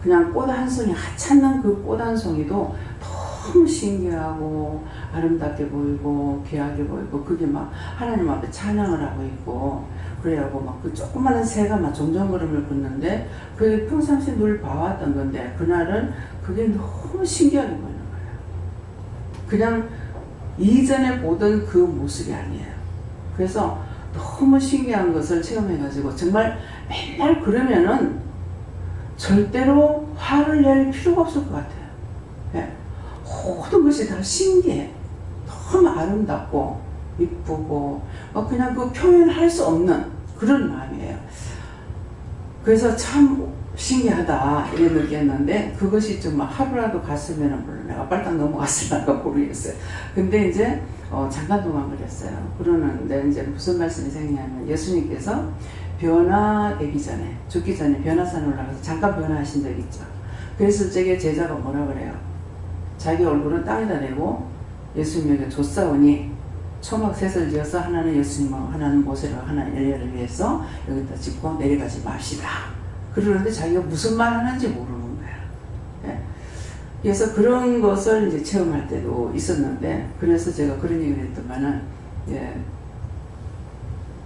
그냥 꽃 한 송이, 하찮는 그 꽃 한 송이도 너무 신기하고 아름답게 보이고 귀하게 보이고, 그게 막 하나님 앞에 찬양을 하고 있고 그래하고 막 그 조그마한 새가 막 종종걸음을 걷는데 그게 평상시 늘 봐왔던 건데 그날은 그게 너무 신기하게 보이는 거예요. 그냥 이전에 보던 그 모습이 아니에요. 그래서 너무 신기한 것을 체험해가지고 정말 맨날 그러면은 절대로 화를 낼 필요가 없을 것 같아요. 예. 모든 것이 다 신기해. 너무 아름답고 이쁘고 그냥 그 표현할 수 없는 그런 마음이에요. 그래서 참 신기하다 이렇게 느꼈는데, 그것이 좀 하루라도 갔으면 물론 내가 빨딱 넘어갔을까 모르겠어요. 근데 이제 잠깐 동안 그랬어요. 그러는데 이제 무슨 말씀이 생기냐면, 예수님께서 변화되기 전에, 죽기 전에 변화산에 올라가서 잠깐 변화하신 적 있죠. 그래서 저게 제자가 뭐라 그래요? 자기 얼굴은 땅에다 대고 예수님에게 줬사오니 초막셋을 지어서 하나는 예수님하고 하나는 모세라고 하나는 엘리야를 위해서 여기다 짚고 내려가지 맙시다. 그러는데 자기가 무슨 말 하는지 모르는 거야. 예. 그래서 그런 것을 이제 체험할 때도 있었는데, 그래서 제가 그런 얘기를 했더만은, 예,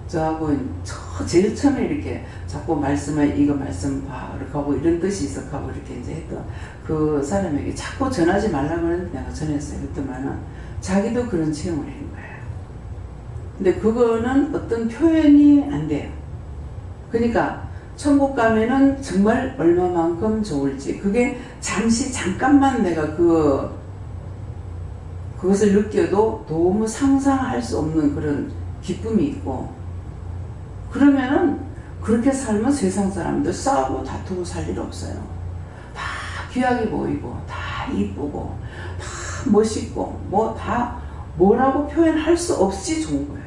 저하고 제일 처음에 이렇게 자꾸 말씀을 이거 말씀 봐 이렇게 하고 이런 뜻이 있었고 이렇게 이제 했던 그 사람에게 자꾸 전하지 말라고 했는데 내가 전했어요. 그랬더만은 자기도 그런 체험을 한 거예요. 근데 그거는 어떤 표현이 안 돼요. 그러니까 천국 가면은 정말 얼마만큼 좋을지, 그게 잠시 잠깐만 내가 그것을 느껴도 너무 상상할 수 없는 그런 기쁨이 있고, 그러면은 그렇게 살면 세상 사람들 싸우고 다투고 살 일 없어요. 다 귀하게 보이고, 다 이쁘고, 다 멋있고, 뭐 다 뭐라고 표현할 수 없이 좋은 거예요.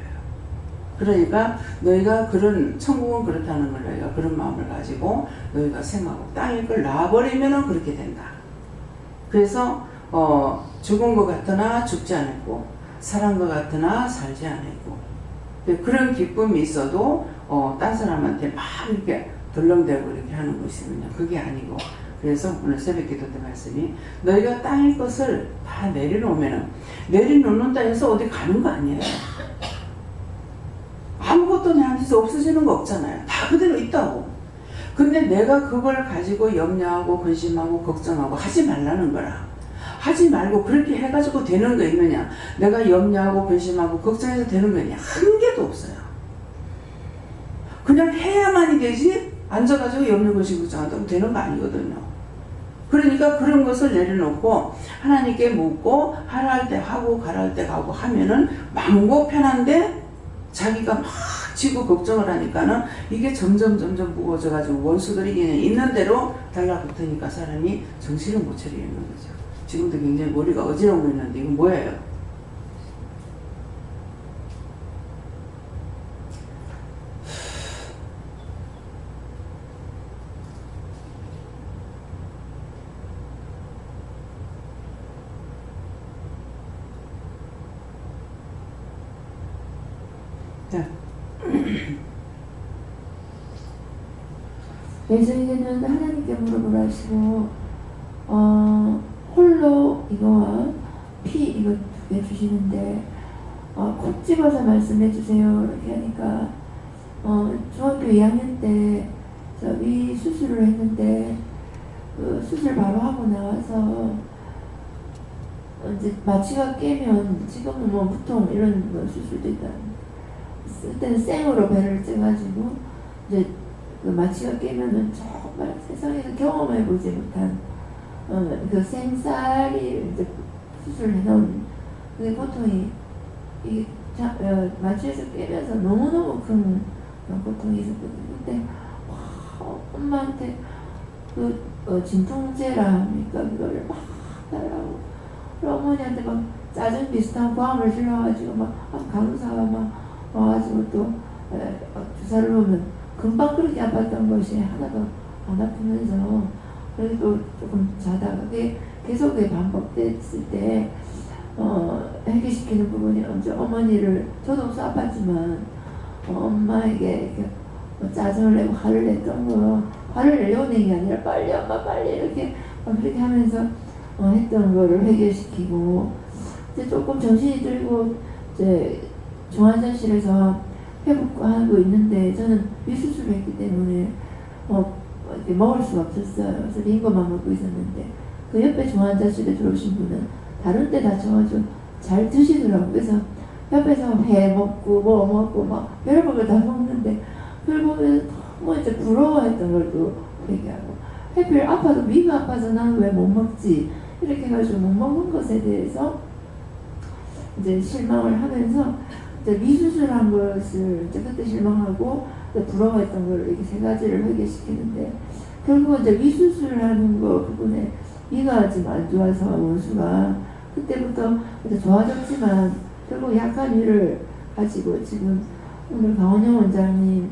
그러니까 너희가 천국은 그렇다는 걸 너희가 그런 마음을 가지고 너희가 생각하고 땅의 걸 놔버리면은 그렇게 된다. 그래서 죽은 것 같으나 죽지 않았고, 살은 것 같으나 살지 않았고, 그런 기쁨이 있어도 딴 사람한테 막 이렇게 덜렁대고 이렇게 하는 것이면요, 그게 아니고. 그래서 오늘 새벽기도 때 말씀이 너희가 땅의 것을 다 내려놓으면은, 내려놓는다 해서 어디 가는 거 아니에요. 아무것도 내한테서 없어지는 거 없잖아요. 다 그대로 있다고. 근데 내가 그걸 가지고 염려하고 근심하고 걱정하고 하지 말라는 거라. 하지 말고 그렇게 해가지고 되는 거 있느냐? 내가 염려하고 근심하고 걱정해서 되는 거 있느냐? 한 개도 없어요. 그냥 해야만이 되지, 앉아가지고 염려 근심 걱정한다고 되는 거 아니거든요. 그러니까 그런 것을 내려놓고 하나님께 묻고 하라 할 때 하고 가라 할 때 가고 하면은 마음고 편한데, 자기가 막 지고 걱정을 하니까는 이게 점점 무거워져가지고 원수들이 그냥 있는 대로 달라붙으니까 사람이 정신을 못 차리는 거죠. 지금도 굉장히 머리가 어지러워 있는데 이건 뭐예요? 자.
예수님께는 하나님께 물어보라 하시고, 홀로 이거와 피 이거 2개 주시는데, 콕 집어서 말씀해 주세요 이렇게 하니까, 중학교 2학년 때 저 위 수술을 했는데, 그 수술 바로 하고 나와서 이제 마취가 깨면, 지금은 뭐 무통 이런 거 수술도 있다. 그때는 생으로 배를 째가지고 이제 그 마취가 깨면은 정말 세상에서 경험해보지 못한 그 생쌀이 이제 수술을 해놓은, 그게 고통이 마취에서 깨면서 너무너무 큰 고통이 있었거든요. 근데 엄마한테 그 진통제라 합니까? 그거를 막 달라고, 어머니한테 막 짜증 비슷한 고함을 질러가지고 막 간호사가 막 와가지고 또 주사를 놓으면 금방 그렇게 아팠던 것이 하나도 안 아프면서, 그래도 조금 자다가 그게 계속 반복됐을 때 해결시키는 부분이 언제 어머니를, 저도 없어 아팠지만 엄마에게 이렇게 짜증을 내고 화를 냈던 거, 화를 내려고 낸 게 아니라 빨리 엄마 빨리 이렇게 그렇게 하면서 했던 거를 해결시키고, 이제 조금 정신이 들고 이제 중환자실에서 회복하고 있는데, 저는 위수술을 했기 때문에 이렇게 먹을 수가 없었어요. 그래서 링거만 먹고 있었는데, 그 옆에 중환자실에 들어오신 분은 다른 데 다쳐가지고 잘 드시더라고요. 그래서 옆에서 회 먹고 뭐 먹고 막 별걸 다 먹는데, 그걸 보면 너무 이제 부러워했던 걸 또 얘기하고, 하필 아파도 위가 아파서 나는 왜 못 먹지 이렇게 해가지고 못 먹는 것에 대해서 이제 실망을 하면서 이제 미수술한 것을 이제 그때 실망하고 부러워했던 걸 이렇게 3가지를 회개시키는데, 결국 이제 미수술하는 거 부분에 위가 지금 안 좋아서 원수가 그때부터 이제 좋아졌지만 결국 약한 위를 가지고, 지금 오늘 강원영 원장님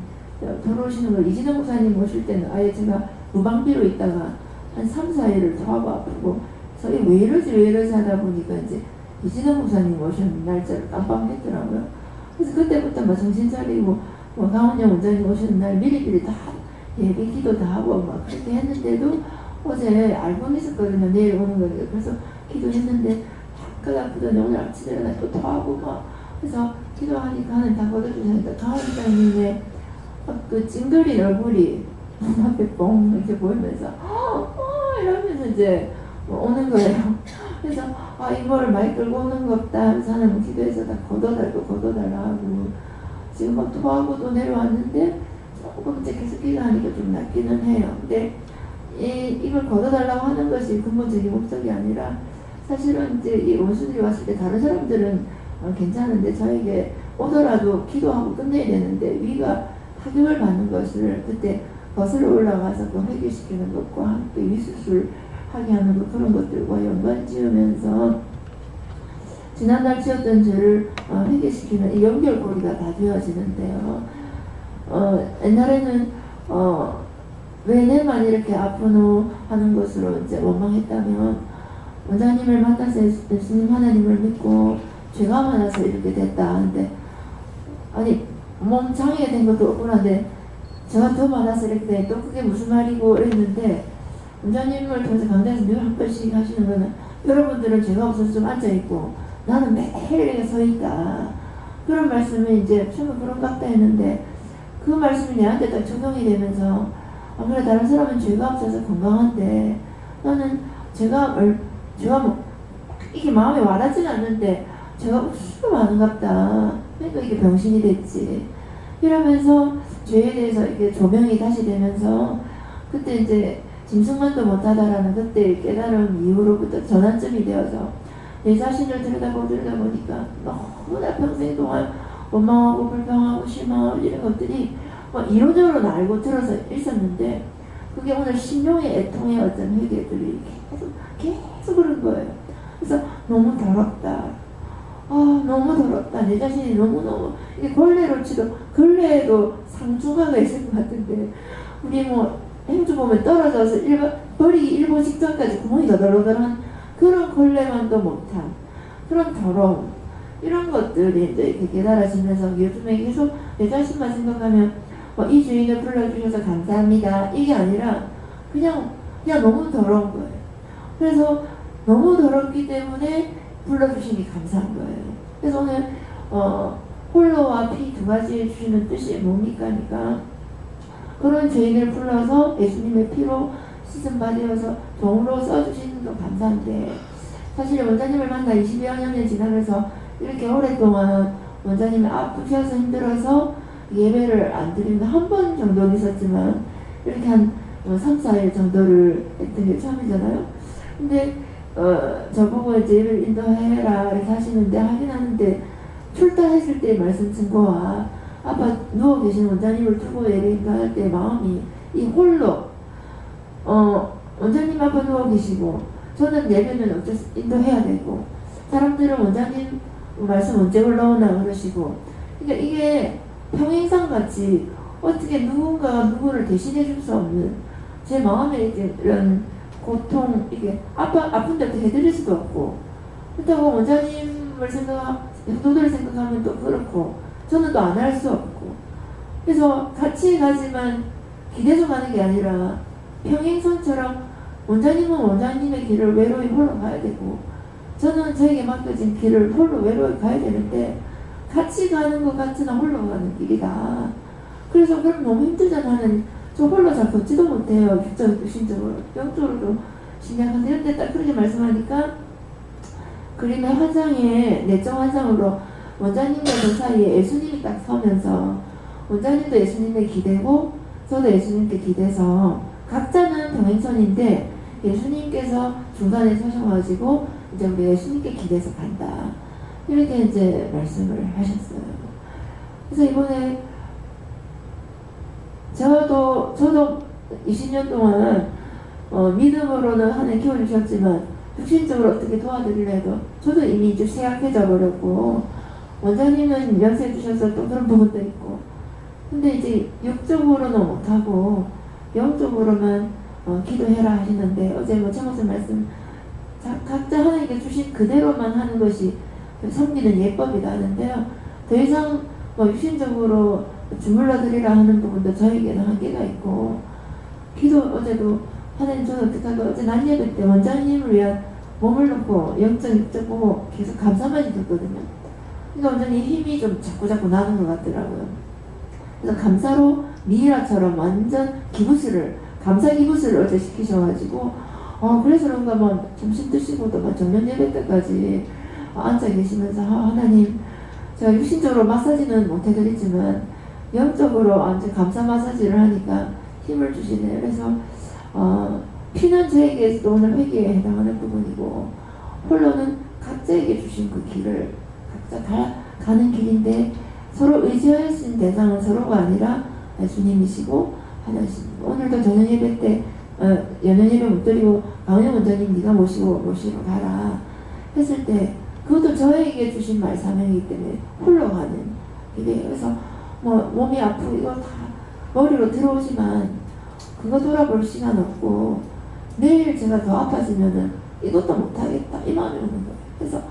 돌아오시는 걸 이진영 목사님 오실 때는 아예 제가 무방비로 있다가 한 3-4일을 토하고 아프고, 그래서 왜 이러지 하다 보니까 이제 이진영 목사님 오셨는 날짜를 깜빡했더라고요. 그래서 그때부터 막 정신 차리고 강원영 원장님 오시는 날 미리미리 다 예배 기도 다 하고 막 그렇게 했는데도, 어제 알고 있었거든요. 내일 오는 거예요. 그래서 기도했는데 잠깐 아프더니 오늘 아침에 일어나 또 토하고 막, 그래서 기도하니까 하나님 다 걷어주셨는데, 강원장님의 그 찡그린 얼굴이 눈앞에 뻥 이렇게 보이면서 이러면서 이제 오는 거예요. 그래서 이걸 많이 끌고 오는 거 없다 하면서 하나님 기도해서 다 걷어달라 하고, 지금 막 토하고 또 내려왔는데 조금 이제 계속 기도하니까 좀 낫기는 해요. 근데 이걸 걷어달라고 하는 것이 근본적인 목적이 아니라 사실은 이제 이 원수들이 왔을 때 다른 사람들은 괜찮은데 저에게 오더라도 기도하고 끝내야 되는데 위가 타격을 받는 것을 그때 거슬러 올라가서 그 회개시키는 것과 함께 위수술 하게 하는 것 그런 것들과 연관 지으면서 지난달 지었던 죄를 회개시키는 이 연결고리가 다 되어지는데요. 옛날에는 왜 내만 이렇게 아픈 후 하는 것으로 이제 원망했다면 원장님을 만나서 예수님 하나님을 믿고 죄가 많아서 이렇게 됐다 하는데 아니 몸 장애가 된 것도 억울한데 제가 더 많아서 이렇게 돼 또 그게 무슨 말이고 이랬는데 원장님을 통해서 강단에서 늘 한 번씩 하시는 거는 여러분들은 죄가 없어서 좀 앉아있고 나는 매일 이렇게 서있다 그런 말씀이 이제 처음에 그런 것 같다 했는데 그 말씀이 내한테 딱 적용이 되면서 그래 다른 사람은 죄가 없어서 건강한데 나는 제가 뭐 이게 마음에 와닿지는 않는데 제가 무슨 많은갑다 그러니까 이게 병신이 됐지 이러면서 죄에 대해서 이게 조명이 다시 되면서 그때 이제 짐승만도 못하다라는 그때 깨달음 이후로부터 전환점이 되어서 내 자신을 들여다보니까 너무나 평생 동안 원망하고 불평하고 실망하고 이런 것들이 이론적으로는 알고 들어서 있었는데 그게 오늘 신용의 애통의 어떤 회개들이 계속 그런 거예요. 그래서 너무 더럽다. 너무 더럽다. 내 자신이 너무너무 이게 걸레로 치도 걸레에도 상중하가 있을 것 같은데 우리 뭐 행주 보면 떨어져서 버리기 일본 직전까지 구멍이 너덜너덜한 그런 걸레만도 못한 그런 더러움 이런 것들이 이제 이렇게 깨달아지면서 요즘에 계속 내 자신만 생각하면 이 주인을 불러주셔서 감사합니다 이게 아니라 그냥 너무 더러운 거예요. 그래서 너무 더럽기 때문에 불러주시니 감사한 거예요. 그래서 오늘 홀로와 피 두 가지에 주시는 뜻이 뭡니까? 니까 그런 죄인을 불러서 예수님의 피로 씻음바 되어서 종으로 써주시는 건 감사한데 사실 원장님을 만나 20여 년이 지나면서 이렇게 오랫동안 원장님이 아프셔서 힘들어서 예배를 안 드리는 한 번 정도는 있었지만 이렇게 한 3, 4일 정도를 했던 게 처음이잖아요. 근데 저보고 이제 예배를 인도해라 이렇게 하시는데 하긴 하는데 출단했을 때 말씀 증거와 아빠 누워 계신 원장님을 두고 예배 인도할 때 마음이 이 홀로 원장님 앞에 누워 계시고 저는 예배는 어쩔 수 인도해야 되고 사람들은 원장님 말씀 언제 올라오나 그러시고 그러니까 이게 평행상같이 어떻게 누군가가 누구를 대신해 줄 수 없는 제 마음에 이런 고통 이게 아픈데 해드릴 수도 없고 그렇다고 원장님을 효도들 생각하면 또 그렇고 저는 또 안 할 수 없고 그래서 같이 가지만 기대서 가는 게 아니라 평행선처럼 원장님은 원장님의 길을 외로이 홀로 가야 되고 저는 저에게 맡겨진 길을 홀로 외로이 가야 되는데 같이 가는 것 같으나 홀로 가는 길이다. 그래서 그럼 너무 힘들잖아요. 저 홀로 잘 걷지도 못해요. 육신적으로 영적으로도 신약한데 이런데 딱 그렇게 말씀하니까 그림의 환상에 내적 환상으로 원장님과 저 사이에 예수님이 딱 서면서 원장님도 예수님의 기대고 저도 예수님께 기대서 각자는 병행선인데 예수님께서 중간에 서셔가지고 이제 우리 예수님께 기대서 간다 이렇게 이제 말씀을 하셨어요. 그래서 이번에 저도 20년 동안 믿음으로는 하나님 키워주셨지만 육신적으로 어떻게 도와드리려 해도 저도 이미 이제 쇠약해져 버렸고 원장님은 연세 주셔서 또 그런 부분도 있고 근데 이제 육적으로는 못하고 영적으로만 기도해라 하시는데 어제 뭐 최목사 말씀 각자 하나님께 주신 그대로만 하는 것이 섬기는 예법이다 하는데요. 더 이상 뭐 육신적으로 주물러 드리라 하는 부분도 저에게는 한계가 있고 기도 어제도 하나님 저는 어떻게 하고 어제 낮 예배 때 원장님을 위한 몸을 놓고 영적 육적 보고 계속 감사만 해줬거든요. 그러니까 원장님 힘이 좀 자꾸 나는 것 같더라고요. 그래서 감사로 미이라처럼 완전 감사 기부스를 어제 시키셔가지고 그래서 그런가 뭐 점심 드시고도 막 정면 예배 때까지 앉아 계시면서 하나님 제가 육신적으로 마사지는 못 해드리지만 영적으로 완전 감사 마사지를 하니까 힘을 주시네요. 그래서 피는 저에게도 오늘 회개에 해당하는 부분이고, 홀로는 각자에게 주신 그 길을 각자 가는 길인데, 서로 의지할 수 있는 대상은 서로가 아니라 주님이시고 하나님이시고, 오늘도 저녁 예배 때 연연 예배 못 드리고 강영 원장님 네가 모시러 가라 했을 때, 그것도 저에게 주신 말 사명이기 때문에 홀로 가는 길이에요. 그래서 몸이 아프고 이거 다 머리로 들어오지만 그거 돌아볼 시간 없고, 내일 제가 더 아파지면은 이것도 못하겠다 이 마음이 오는 거예요. 그래서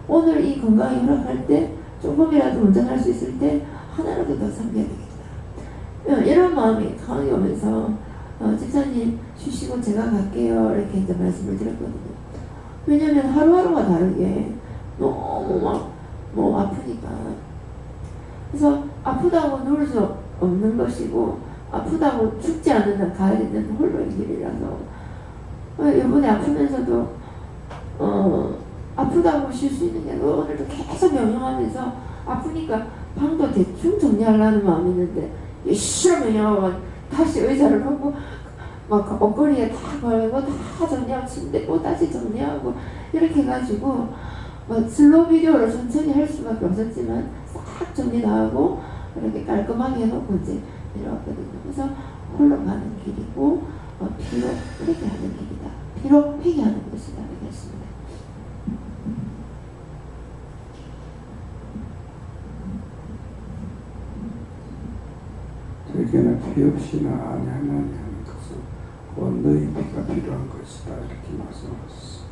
오늘 이 건강이 허락할 때, 조금이라도 운전할 수 있을 때 하나라도 더 섬겨야 되겠다, 이런 마음이 강하게 오면서 집사님 쉬시고 제가 갈게요 이렇게 이제 말씀을 드렸거든요. 왜냐면 하루하루가 다르게 너무 아프니까. 그래서 아프다고 누울 수 없는 것이고, 아프다고 죽지 않는 한 가야 되는 홀로의 길이라서, 이번에 아프면서도 아프다고 쉴 수 있는 게 아니고, 오늘도 계속 명령하면서 아프니까 방도 대충 정리하려는 마음이 있는데 싫어 명령하고 다시 의자를 하고 막 옷걸이에 다 걸고 다 정리하고 침대 또다시 정리하고 이렇게 해가지고 슬로우 비디오로 천천히 할 수밖에 없었지만 싹 정리 다 하고 이렇게 깔끔하게 해놓고 이제 내려왔거든요. 그래서 홀로 가는 길이고, 피로 회개하는 길이다. 피로 회개하는 것이다. 이렇게 했습니다.
저에게는 피 없이는 아니하나니 하는 것은 곧 너희 피가 필요한 것이다. 이렇게 말씀하셨습니다.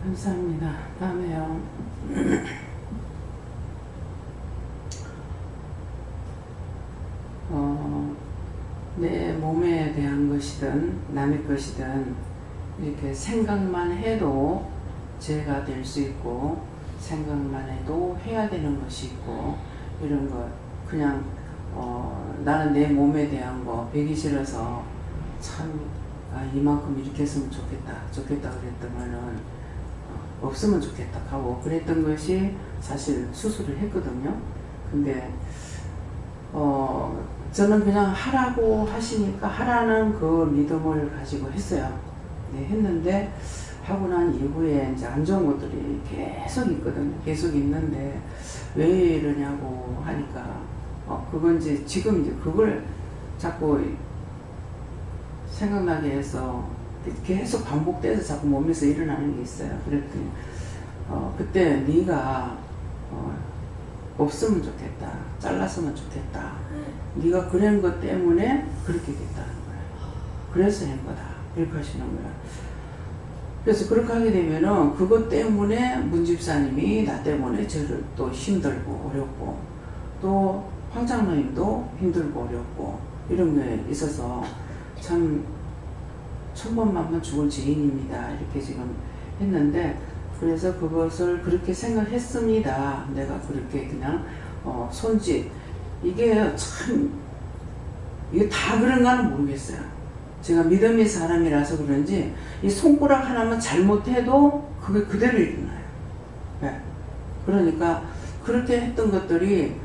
감사합니다. 다음에요. 내 몸에 대한 것이든 남의 것이든 이렇게 생각만 해도 죄가 될 수 있고, 생각만 해도 해야 되는 것이 있고, 이런 것 그냥 나는 내 몸에 대한 거 배기 싫어서 참 이만큼 이렇게 했으면 좋겠다 그랬더만은 없으면 좋겠다 하고 그랬던 것이 사실 수술을 했거든요. 근데 저는 그냥 하라고 하시니까 하라는 그 믿음을 가지고 했어요. 네, 했는데 하고 난 이후에 이제 안 좋은 것들이 계속 있거든요. 계속 있는데 왜 이러냐고 하니까 그건 이제 지금 이제 그걸 자꾸 생각나게 해서 계속 반복돼서 자꾸 몸에서 일어나는 게 있어요. 그랬더니 그때 네가 없으면 좋겠다, 잘랐으면 좋겠다, 네가 그런 것 때문에 그렇게 됐다는 거야. 그래서 한 거다 이렇게 하시는 거야. 그래서 그렇게 하게 되면은 그것 때문에 문 집사님이 나 때문에 저를 또 힘들고 어렵고, 또 황장로님도 힘들고 어렵고 이런 게 있어서 참 천번만번 죽을 죄인입니다 이렇게 지금 했는데, 그래서 그것을 그렇게 생각했습니다. 내가 그렇게 그냥 손짓 이게 참 이게 다 그런가는 모르겠어요. 제가 믿음의 사람이라서 그런지 이 손가락 하나만 잘못해도 그게 그대로 일어나요. 네. 그러니까 그렇게 했던 것들이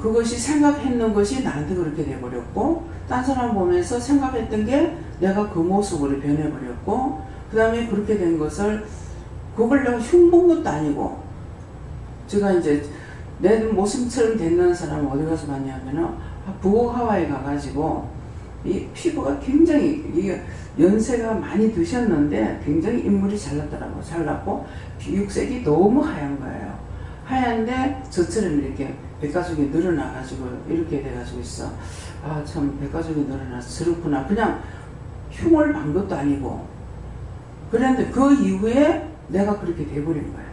그것이 생각했는 것이 나한테 그렇게 돼버렸고, 딴 사람 보면서 생각했던 게 내가 그 모습으로 변해버렸고, 그 다음에 그렇게 된 것을 그걸 내가 흉본 것도 아니고, 제가 이제 내 모습처럼 되는 사람은 어디 가서 봤냐면은 북옥 하와이 가가지고 이 피부가 굉장히 이게 연세가 많이 드셨는데 굉장히 인물이 잘났더라고요. 잘났고 육색이 너무 하얀 거예요. 하얀데 저처럼 이렇게 백가죽이 늘어나가지고 이렇게 돼가지고 있어. 아 참 백가죽이 늘어나서 저렇구나. 그냥 흉을 반 것도 아니고. 그런데 그 이후에 내가 그렇게 돼버린 거예요.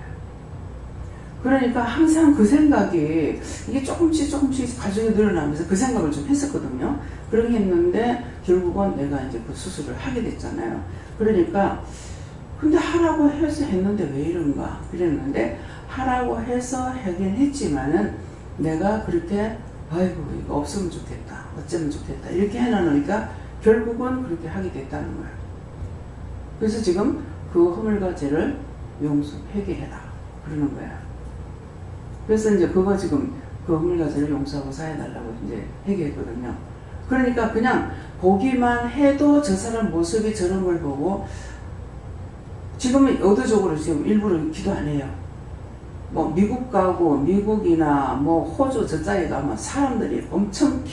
그러니까 항상 그 생각이 이게 조금씩 가족이 늘어나면서 그 생각을 좀 했었거든요. 그렇게 했는데 결국은 내가 이제 그 수술을 하게 됐잖아요. 그러니까 근데 하라고 해서 했는데 왜 이런가 그랬는데, 하라고 해서 하긴 했지만은 내가 그렇게 아이고 이거 없으면 좋겠다, 어쩌면 좋겠다 이렇게 해놓으니까 결국은 그렇게 하게 됐다는 거예요. 그래서 지금 그 허물과 죄를 용서 회개해라 그러는 거야. 그래서 이제 그거 지금 그 어머니가 저를 용서하고 사해달라고 이제 얘기했거든요. 그러니까 그냥 보기만 해도 저 사람 모습이 저런 걸 보고 지금은 의도적으로 지금 일부러 기도 안 해요. 뭐 미국 가고 미국이나 뭐 호주 저쪽에 가면 사람들이 엄청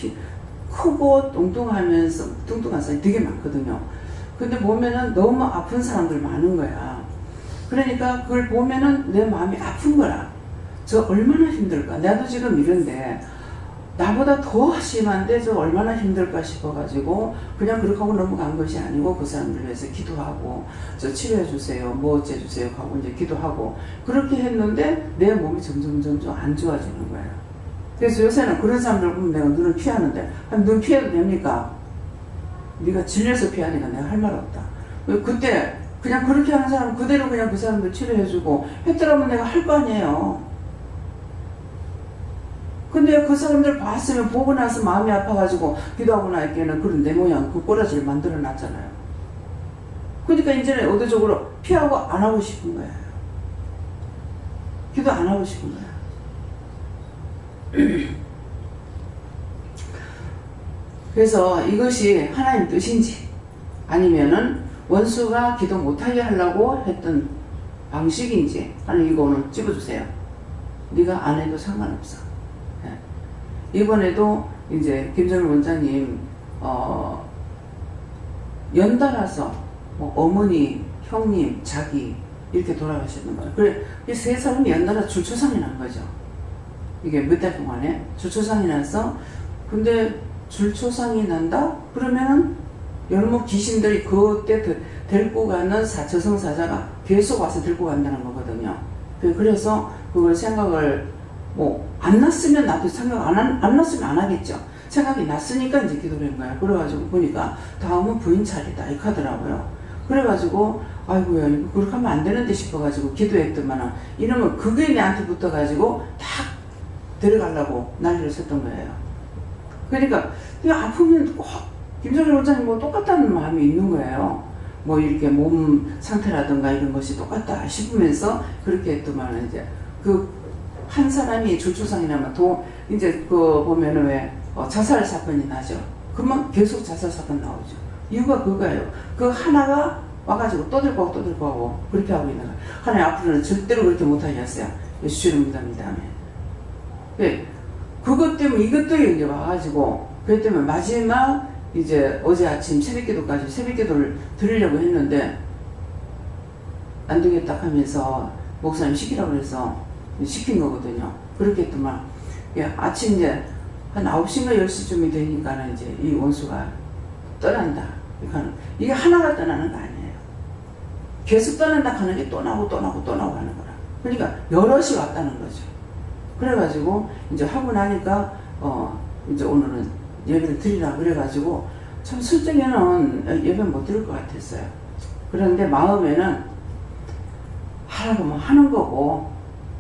크고 뚱뚱한 사람이 되게 많거든요. 근데 보면은 너무 아픈 사람들 많은 거야. 그러니까 그걸 보면은 내 마음이 아픈 거라. 저 얼마나 힘들까. 나도 지금 이런데 나보다 더 심한데 저 얼마나 힘들까 싶어가지고 그냥 그렇게 하고 넘어간 것이 아니고 그 사람들 위해서 기도하고 저 치료해 주세요 뭐 어째 주세요 하고 이제 기도하고 그렇게 했는데 내 몸이 점점 안 좋아지는 거예요. 그래서 요새는 그런 사람들 보면 내가 눈을 피하는데 눈 피해도 됩니까? 네가 질려서 피하니까 내가 할 말 없다. 그때 그냥 그렇게 하는 사람 그대로 그냥 그 사람들 치료해주고 했더라면 내가 할 거 아니에요. 근데 그 사람들 봤으면 보고 나서 마음이 아파가지고 기도하고 나니까는 그런 내 모양 그 꼬라지를 만들어 놨잖아요. 그러니까 이제는 의도적으로 피하고 안 하고 싶은 거예요. 기도 안 하고 싶은 거예요. 그래서 이것이 하나님 뜻인지 아니면은 원수가 기도 못하게 하려고 했던 방식인지 하나님 이거 오늘 찍어주세요. 네가 안 해도 상관없어. 이번에도 이제 김정일 원장님 연달아서 뭐 어머니, 형님, 자기 이렇게 돌아가셨는 거예요. 그래 이 세 사람이 연달아 줄초상이 난 거죠. 이게 몇 달 동안에 줄초상이 나서 근데 줄초상이 난다? 그러면은 여러분 귀신들이 그때 데리고 가는 저승사자가 계속 와서 데리고 간다는 거거든요. 그래서 그걸 생각을 뭐 안 났으면 나도 생각 안 났으면 안 하겠죠. 생각이 났으니까 이제 기도를 한 거야. 그래가지고 보니까 다음은 부인 차례다 이렇게 하더라고요. 그래가지고 아이고야 이거 그렇게 하면 안 되는데 싶어가지고 기도했더만은 이러면 그게 내한테 붙어가지고 딱 데려가려고 난리를 쳤던 거예요. 그러니까 아프면 김정일 원장님 뭐 똑같다는 마음이 있는 거예요. 뭐 이렇게 몸 상태라든가 이런 것이 똑같다 싶으면서 그렇게 했더만은 이제 그 한 사람이 줄초상이 나면 이제 그 보면은 왜 자살 사건이 나죠. 그러면 계속 자살 사건 나오죠. 이유가 그거예요. 그 하나가 와가지고 또 들고 하고 그렇게 하고 있는 거예요. 하나님 앞으로는 절대로 그렇게 못하게 하세요. 예수님 믿습니다. 그것 때문에 이것도 이제 와가지고 그것 때문에 마지막 이제 어제 아침 새벽기도까지 새벽기도를 드리려고 했는데 안 되겠다 하면서 목사님 시키라고 해서 시킨 거거든요. 그렇게 했더만 아침 이제 한 9시인가 10시쯤이 되니까는 이제 이 원수가 떠난다. 이게 하나가 떠나는 거 아니에요. 계속 떠난다 하는 게 또 나오고 하는 거라. 그러니까 여럿이 왔다는 거죠. 그래가지고 이제 하고 나니까 이제 오늘은 예배를 드리라 그래가지고 참 솔직히는 예배 못 드릴 것 같았어요. 그런데 마음에는 하라고 뭐 하는 거고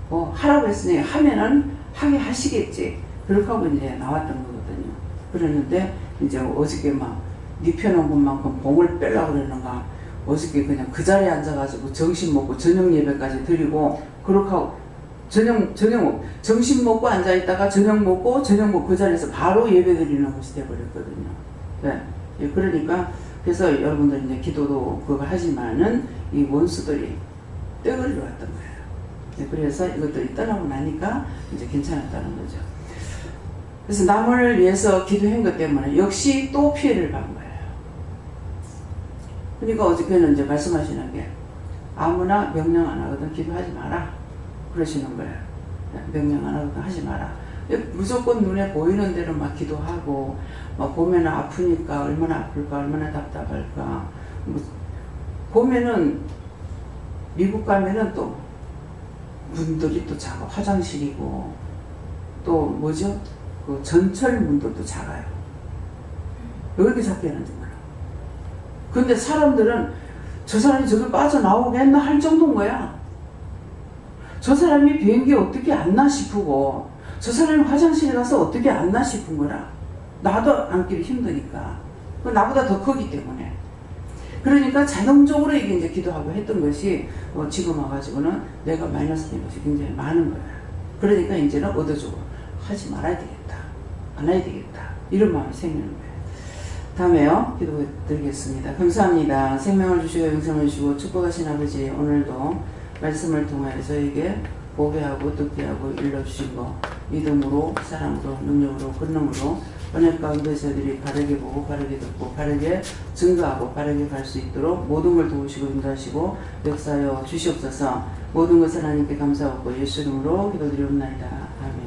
뭐 하라고 했으니 하면은 하게 하시겠지. 그렇게 하고 이제 나왔던 거거든요. 그랬는데 이제 어저께 막 니 펴놓은 것만큼 봉을 빼려고 그러는가 어저께 그냥 그 자리에 앉아가지고 점심 먹고 저녁 예배까지 드리고 그렇게 하고 저녁 점심 먹고 앉아있다가 저녁 먹고 그 자리에서 바로 예배 드리는 것이 돼버렸거든요. 네. 그러니까 그래서 여러분들 이제 기도도 그걸 하지만은 이 원수들이 떼거리러 왔던 거예요. 네. 그래서 이것들이 떠나고 나니까 이제 괜찮았다는 거죠. 그래서 남을 위해서 기도한 것 때문에 역시 또 피해를 받은 거예요. 그러니까 어저께는 이제 말씀하시는 게 아무나 명령 안 하거든 기도하지 마라. 그러시는 거예요. 명령 안 하거든 하지 마라. 무조건 눈에 보이는 대로 막 기도하고 막 보면은 아프니까 얼마나 아플까 얼마나 답답할까 보면은 미국 가면은 또 문들이 또 작아 화장실이고 또 뭐죠? 그 전철 문들도 작아요. 왜 이렇게 작게 하는지 몰라. 근데 사람들은 저 사람이 저기 빠져나오겠나 할 정도인 거야. 저 사람이 비행기 어떻게 앉나 싶고 저 사람이 화장실에 가서 어떻게 앉나 싶은 거라. 나도 앉기 힘드니까. 나보다 더 크기 때문에. 그러니까 자동적으로 이게 이제 기도하고 했던 것이 지금 와가지고는 내가 마이너스 된 것이 굉장히 많은 거야. 그러니까 이제는 의도적으로 하지 말아야 되겠다. 안 해야 되겠다. 이런 마음이 생기는 거예요. 다음에요. 기도드리겠습니다. 감사합니다. 생명을 주시고 영생을 주시고 축복하신 아버지, 오늘도 말씀을 통하여 저에게 보게 하고 듣게 하고 일러주신 거 믿음으로 사랑으로 능력으로 권능으로 번역 가운데 저희들이 바르게 보고 바르게 듣고 바르게 증거하고 바르게 갈 수 있도록 모든 걸 도우시고 인도하시고 역사하여 주시옵소서. 모든 것을 하나님께 감사하고 예수 이름으로 기도드리옵나이다. 아멘.